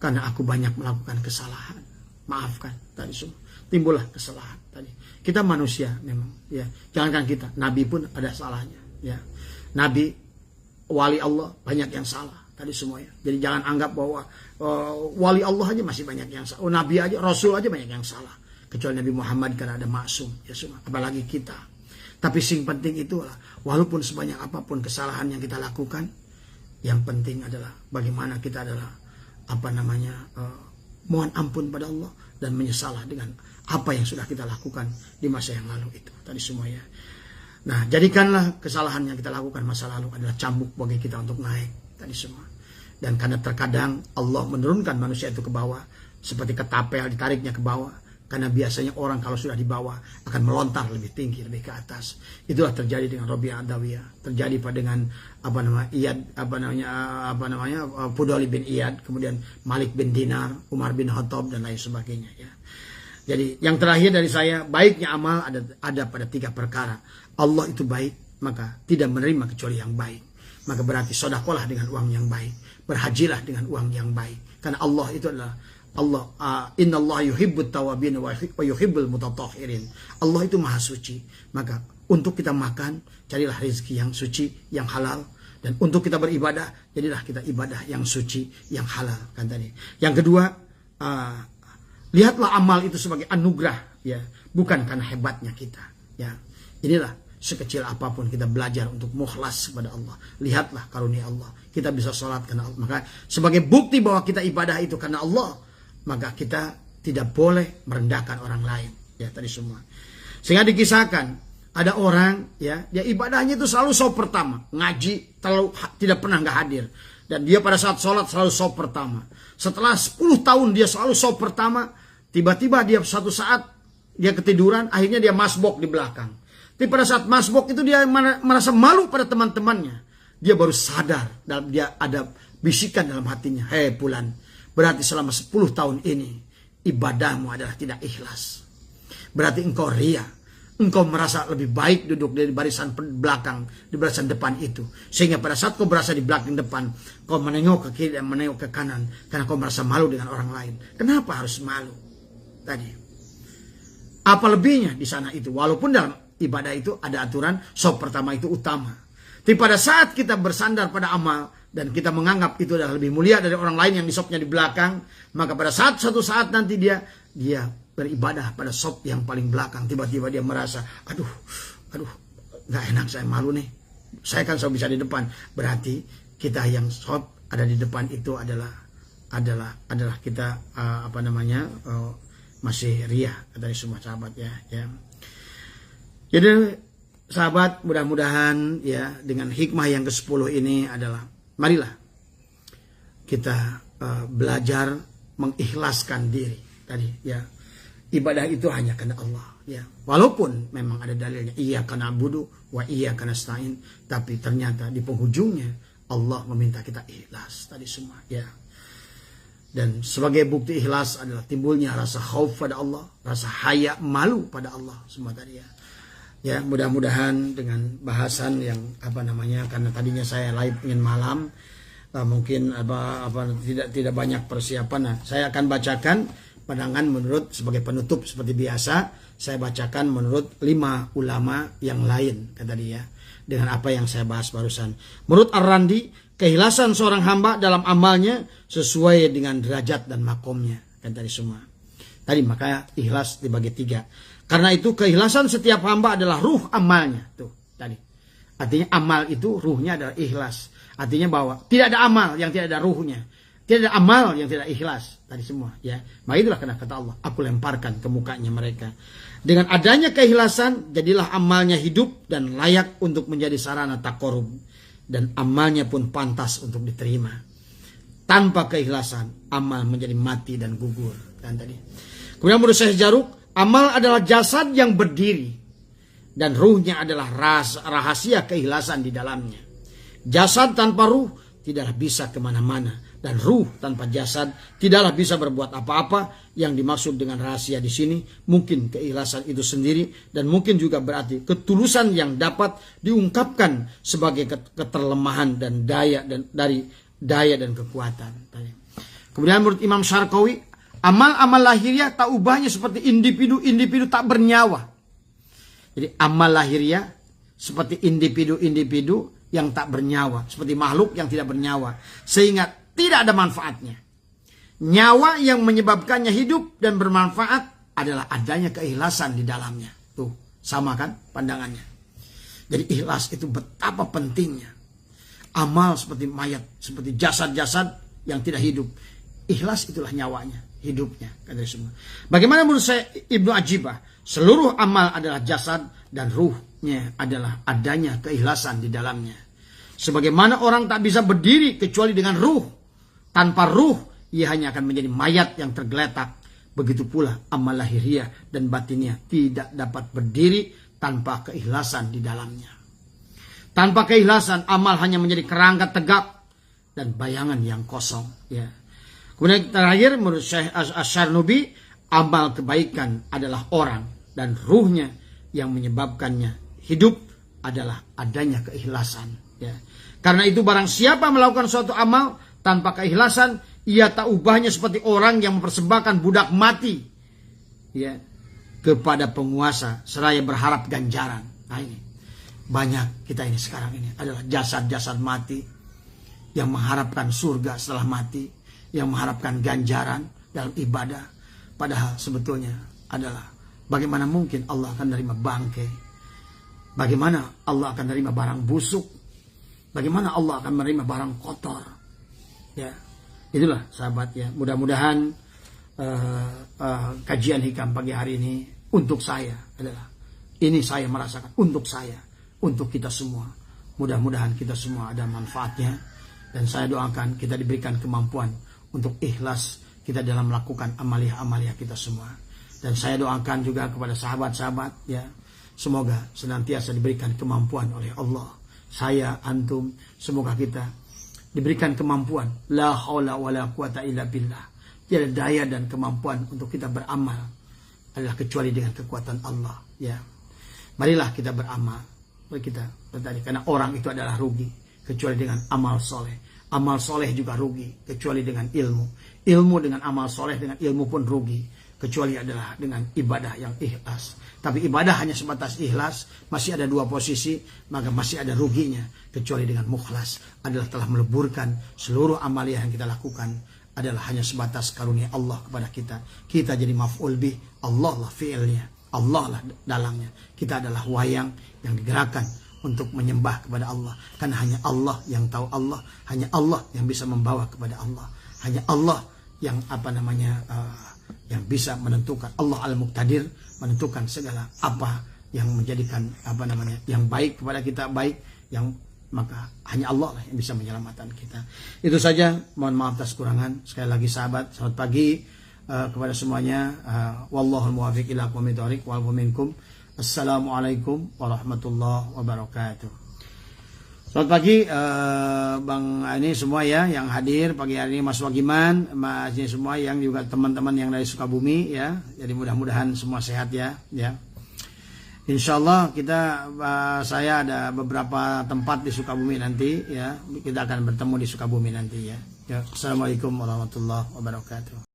karena aku banyak melakukan kesalahan. Maafkan tadi semua. Timbullah kesalahan tadi. Kita manusia memang ya. Jangankan kita, Nabi pun ada salahnya ya. Nabi wali Allah banyak yang salah. tadi semua ya. Jadi jangan anggap bahwa wali Allah aja masih banyak yang salah, nabi aja, rasul aja banyak yang salah, kecuali Nabi Muhammad karena ada maksum ya semua, apalagi kita. Tapi sing penting itulah, walaupun sebanyak apapun kesalahan yang kita lakukan, yang penting adalah bagaimana kita adalah mohon ampun pada Allah dan menyesalah dengan apa yang sudah kita lakukan di masa yang lalu itu tadi semua ya. Nah, jadikanlah kesalahan yang kita lakukan masa lalu adalah cambuk bagi kita untuk naik tadi semua. Dan karena terkadang Allah menurunkan manusia itu ke bawah seperti ketapel ditariknya ke bawah, karena biasanya orang kalau sudah di bawah akan melontar lebih tinggi, lebih ke atas. Itulah terjadi dengan Rabi'ah Adawiyah, terjadi dengan Fudali bin Iyad, kemudian Malik bin Dinar, Umar bin Khattab dan lain sebagainya ya. Jadi yang terakhir dari saya, baiknya amal ada pada 3 perkara. Allah itu baik, maka tidak menerima kecuali yang baik. Maka berarti sodakolah dengan uang yang baik, berhajilah dengan uang yang baik. Karena Allah itu adalah Inna Allah yuhibbut tawabin wa yuhibbul mutatahhirin. Allah itu maha suci. Maka untuk kita makan, carilah rezeki yang suci, yang halal. Dan untuk kita beribadah, jadilah kita ibadah yang suci, yang halal kan tadi. Yang kedua, lihatlah amal itu sebagai anugerah ya, bukan karena hebatnya kita ya. Inilah sekecil apapun kita belajar untuk mukhlas kepada Allah. Lihatlah karunia Allah. Kita bisa sholat karena Allah. Maka sebagai bukti bahwa kita ibadah itu karena Allah, maka kita tidak boleh merendahkan orang lain ya tadi semua. Sehingga dikisahkan ada orang ya, dia ibadahnya itu selalu sop pertama, ngaji tidak pernah nggak hadir, dan dia pada saat sholat selalu sop pertama. Setelah 10 tahun dia selalu sop pertama, tiba-tiba dia satu saat dia ketiduran, akhirnya dia masbok di belakang. Tapi pada saat masbok itu dia merasa malu pada teman-temannya. Dia baru sadar, dia ada bisikan dalam hatinya, hei Fulan, berarti selama 10 tahun ini ibadahmu adalah tidak ikhlas. Berarti engkau ria. Engkau merasa lebih baik duduk di barisan belakang, di barisan depan itu. Sehingga pada saat kau berasa di belakang depan, kau menengok ke kiri dan menengok ke kanan. Karena kau merasa malu dengan orang lain. Kenapa harus malu? Tadi. Apa lebihnya di sana itu? Walaupun dalam ibadah itu ada aturan, sop pertama itu utama. Tapi pada saat kita bersandar pada amal, dan kita menganggap itu adalah lebih mulia dari orang lain yang di sopnya di belakang, maka pada suatu saat nanti dia beribadah pada sop yang paling belakang, tiba-tiba dia merasa, aduh, nggak enak, saya malu nih. Saya kan selalu bisa di depan. Berarti kita yang sop ada di depan itu adalah kita masih riya, dari semua sahabat ya. Jadi sahabat, mudah-mudahan ya dengan hikmah yang ke-10 ini adalah, marilah kita belajar mengikhlaskan diri tadi ya. Ibadah itu hanya karena Allah ya. Walaupun memang ada dalilnya iyyaka na'budu wa iyyaka nasta'in, tapi ternyata di penghujungnya Allah meminta kita ikhlas tadi semua ya. Dan sebagai bukti ikhlas adalah timbulnya rasa khauf pada Allah, rasa haya, malu pada Allah semua tadi ya. Ya, mudah-mudahan dengan bahasan yang karena tadinya saya live ingin malam, mungkin tidak banyak persiapan. Nah, saya akan bacakan pandangan menurut sebagai penutup seperti biasa. Saya bacakan menurut 5 ulama yang lain kata dia dengan apa yang saya bahas barusan. Menurut Ar-Randi, keikhlasan seorang hamba dalam amalnya sesuai dengan derajat dan makomnya kan tadi semua. Tadi makanya ikhlas dibagi 3. Karena itu keikhlasan setiap hamba adalah ruh amalnya. Tuh tadi. Artinya amal itu ruhnya adalah ikhlas. Artinya bahwa tidak ada amal yang tidak ada ruhnya. Tidak ada amal yang tidak ikhlas. Tadi semua ya. Maka itulah karena kata Allah, aku lemparkan ke mukanya mereka. Dengan adanya keikhlasan, jadilah amalnya hidup dan layak untuk menjadi sarana taqarrub. Dan amalnya pun pantas untuk diterima. Tanpa keikhlasan, amal menjadi mati dan gugur. Kan tadi. Kemudian menurut Syekh Jaruk, amal adalah jasad yang berdiri dan ruhnya adalah rahasia keikhlasan di dalamnya. Jasad tanpa ruh tidaklah bisa kemana-mana, dan ruh tanpa jasad tidaklah bisa berbuat apa-apa. Yang dimaksud dengan rahasia di sini mungkin keikhlasan itu sendiri, dan mungkin juga berarti ketulusan yang dapat diungkapkan sebagai keterlemahan dan daya dan kekuatan. Kemudian menurut Imam Syarqawi, amal-amal lahiriah tak ubahnya seperti individu-individu tak bernyawa. Jadi amal lahiriah seperti individu-individu yang tak bernyawa, seperti makhluk yang tidak bernyawa, sehingga tidak ada manfaatnya. Nyawa yang menyebabkannya hidup dan bermanfaat adalah adanya keikhlasan di dalamnya. Tuh, sama kan pandangannya. Jadi ikhlas itu betapa pentingnya. Amal seperti mayat, seperti jasad-jasad yang tidak hidup. Ikhlas itulah nyawanya, hidupnya. Bagaimana menurut saya Ibnu Ajibah? Seluruh amal adalah jasad dan ruhnya adalah adanya keikhlasan di dalamnya. Sebagaimana orang tak bisa berdiri kecuali dengan ruh. Tanpa ruh, ia hanya akan menjadi mayat yang tergeletak. Begitu pula amal lahiriah dan batinnya tidak dapat berdiri tanpa keikhlasan di dalamnya. Tanpa keikhlasan, amal hanya menjadi kerangka tegak dan bayangan yang kosong. Ya. Kemudian terakhir, menurut Syekh Asy-Syarnubi, amal kebaikan adalah orang dan ruhnya yang menyebabkannya hidup adalah adanya keikhlasan. Ya. Karena itu barang siapa melakukan suatu amal tanpa keikhlasan, ia tak ubahnya seperti orang yang mempersembahkan budak mati, ya, kepada penguasa seraya berharap ganjaran. Nah ini banyak kita ini sekarang ini adalah jasad-jasad mati yang mengharapkan surga setelah mati, yang mengharapkan ganjaran dalam ibadah. Padahal sebetulnya adalah bagaimana mungkin Allah akan menerima bangkai, bagaimana Allah akan menerima barang busuk, bagaimana Allah akan menerima barang kotor. Ya, itulah sahabat ya. Mudah-mudahan kajian hikam pagi hari ini untuk saya adalah ini saya merasakan untuk saya, untuk kita semua. Mudah-mudahan kita semua ada manfaatnya, dan saya doakan kita diberikan kemampuan untuk ikhlas kita dalam melakukan amaliah-amaliah kita semua. Dan saya doakan juga kepada sahabat-sahabat ya, semoga senantiasa diberikan kemampuan oleh Allah. Saya, antum, semoga kita diberikan kemampuan. La haula wala quwata illa billah. Tiada daya dan kemampuan untuk kita beramal adalah kecuali dengan kekuatan Allah ya. Marilah kita beramal. Mari kita bertanya, karena orang itu adalah rugi kecuali dengan amal soleh. Amal soleh juga rugi kecuali dengan ilmu. Ilmu dengan amal soleh dengan ilmu pun rugi kecuali adalah dengan ibadah yang ikhlas. Tapi ibadah hanya sebatas ikhlas, masih ada dua posisi, maka masih ada ruginya. Kecuali dengan mukhlas adalah telah meleburkan seluruh amaliah yang kita lakukan adalah hanya sebatas karunia Allah kepada kita. Kita jadi maf'ul bih, Allah lah fi'ilnya, Allah lah dalangnya. Kita adalah wayang yang digerakkan untuk menyembah kepada Allah. Karena hanya Allah yang tahu Allah, hanya Allah yang bisa membawa kepada Allah, hanya Allah yang yang bisa menentukan. Allah Al-Muqtadir menentukan segala apa yang menjadikan yang baik kepada kita baik, yang maka hanya Allah lah yang bisa menyelamatkan kita. Itu saja, mohon maaf atas kurangan. Sekali lagi sahabat, selamat pagi kepada semuanya. Wallahul muwaffiq ila aqwamit thoriq wal minkum. Assalamualaikum warahmatullahi wabarakatuh. Selamat pagi Bang ini semua ya yang hadir pagi hari ini, Mas Wagiman, Mas ini semua yang juga teman-teman yang dari Sukabumi ya. Jadi mudah-mudahan semua sehat ya. Insyaallah kita saya ada beberapa tempat di Sukabumi nanti ya. Kita akan bertemu di Sukabumi nanti ya. Assalamualaikum warahmatullahi wabarakatuh.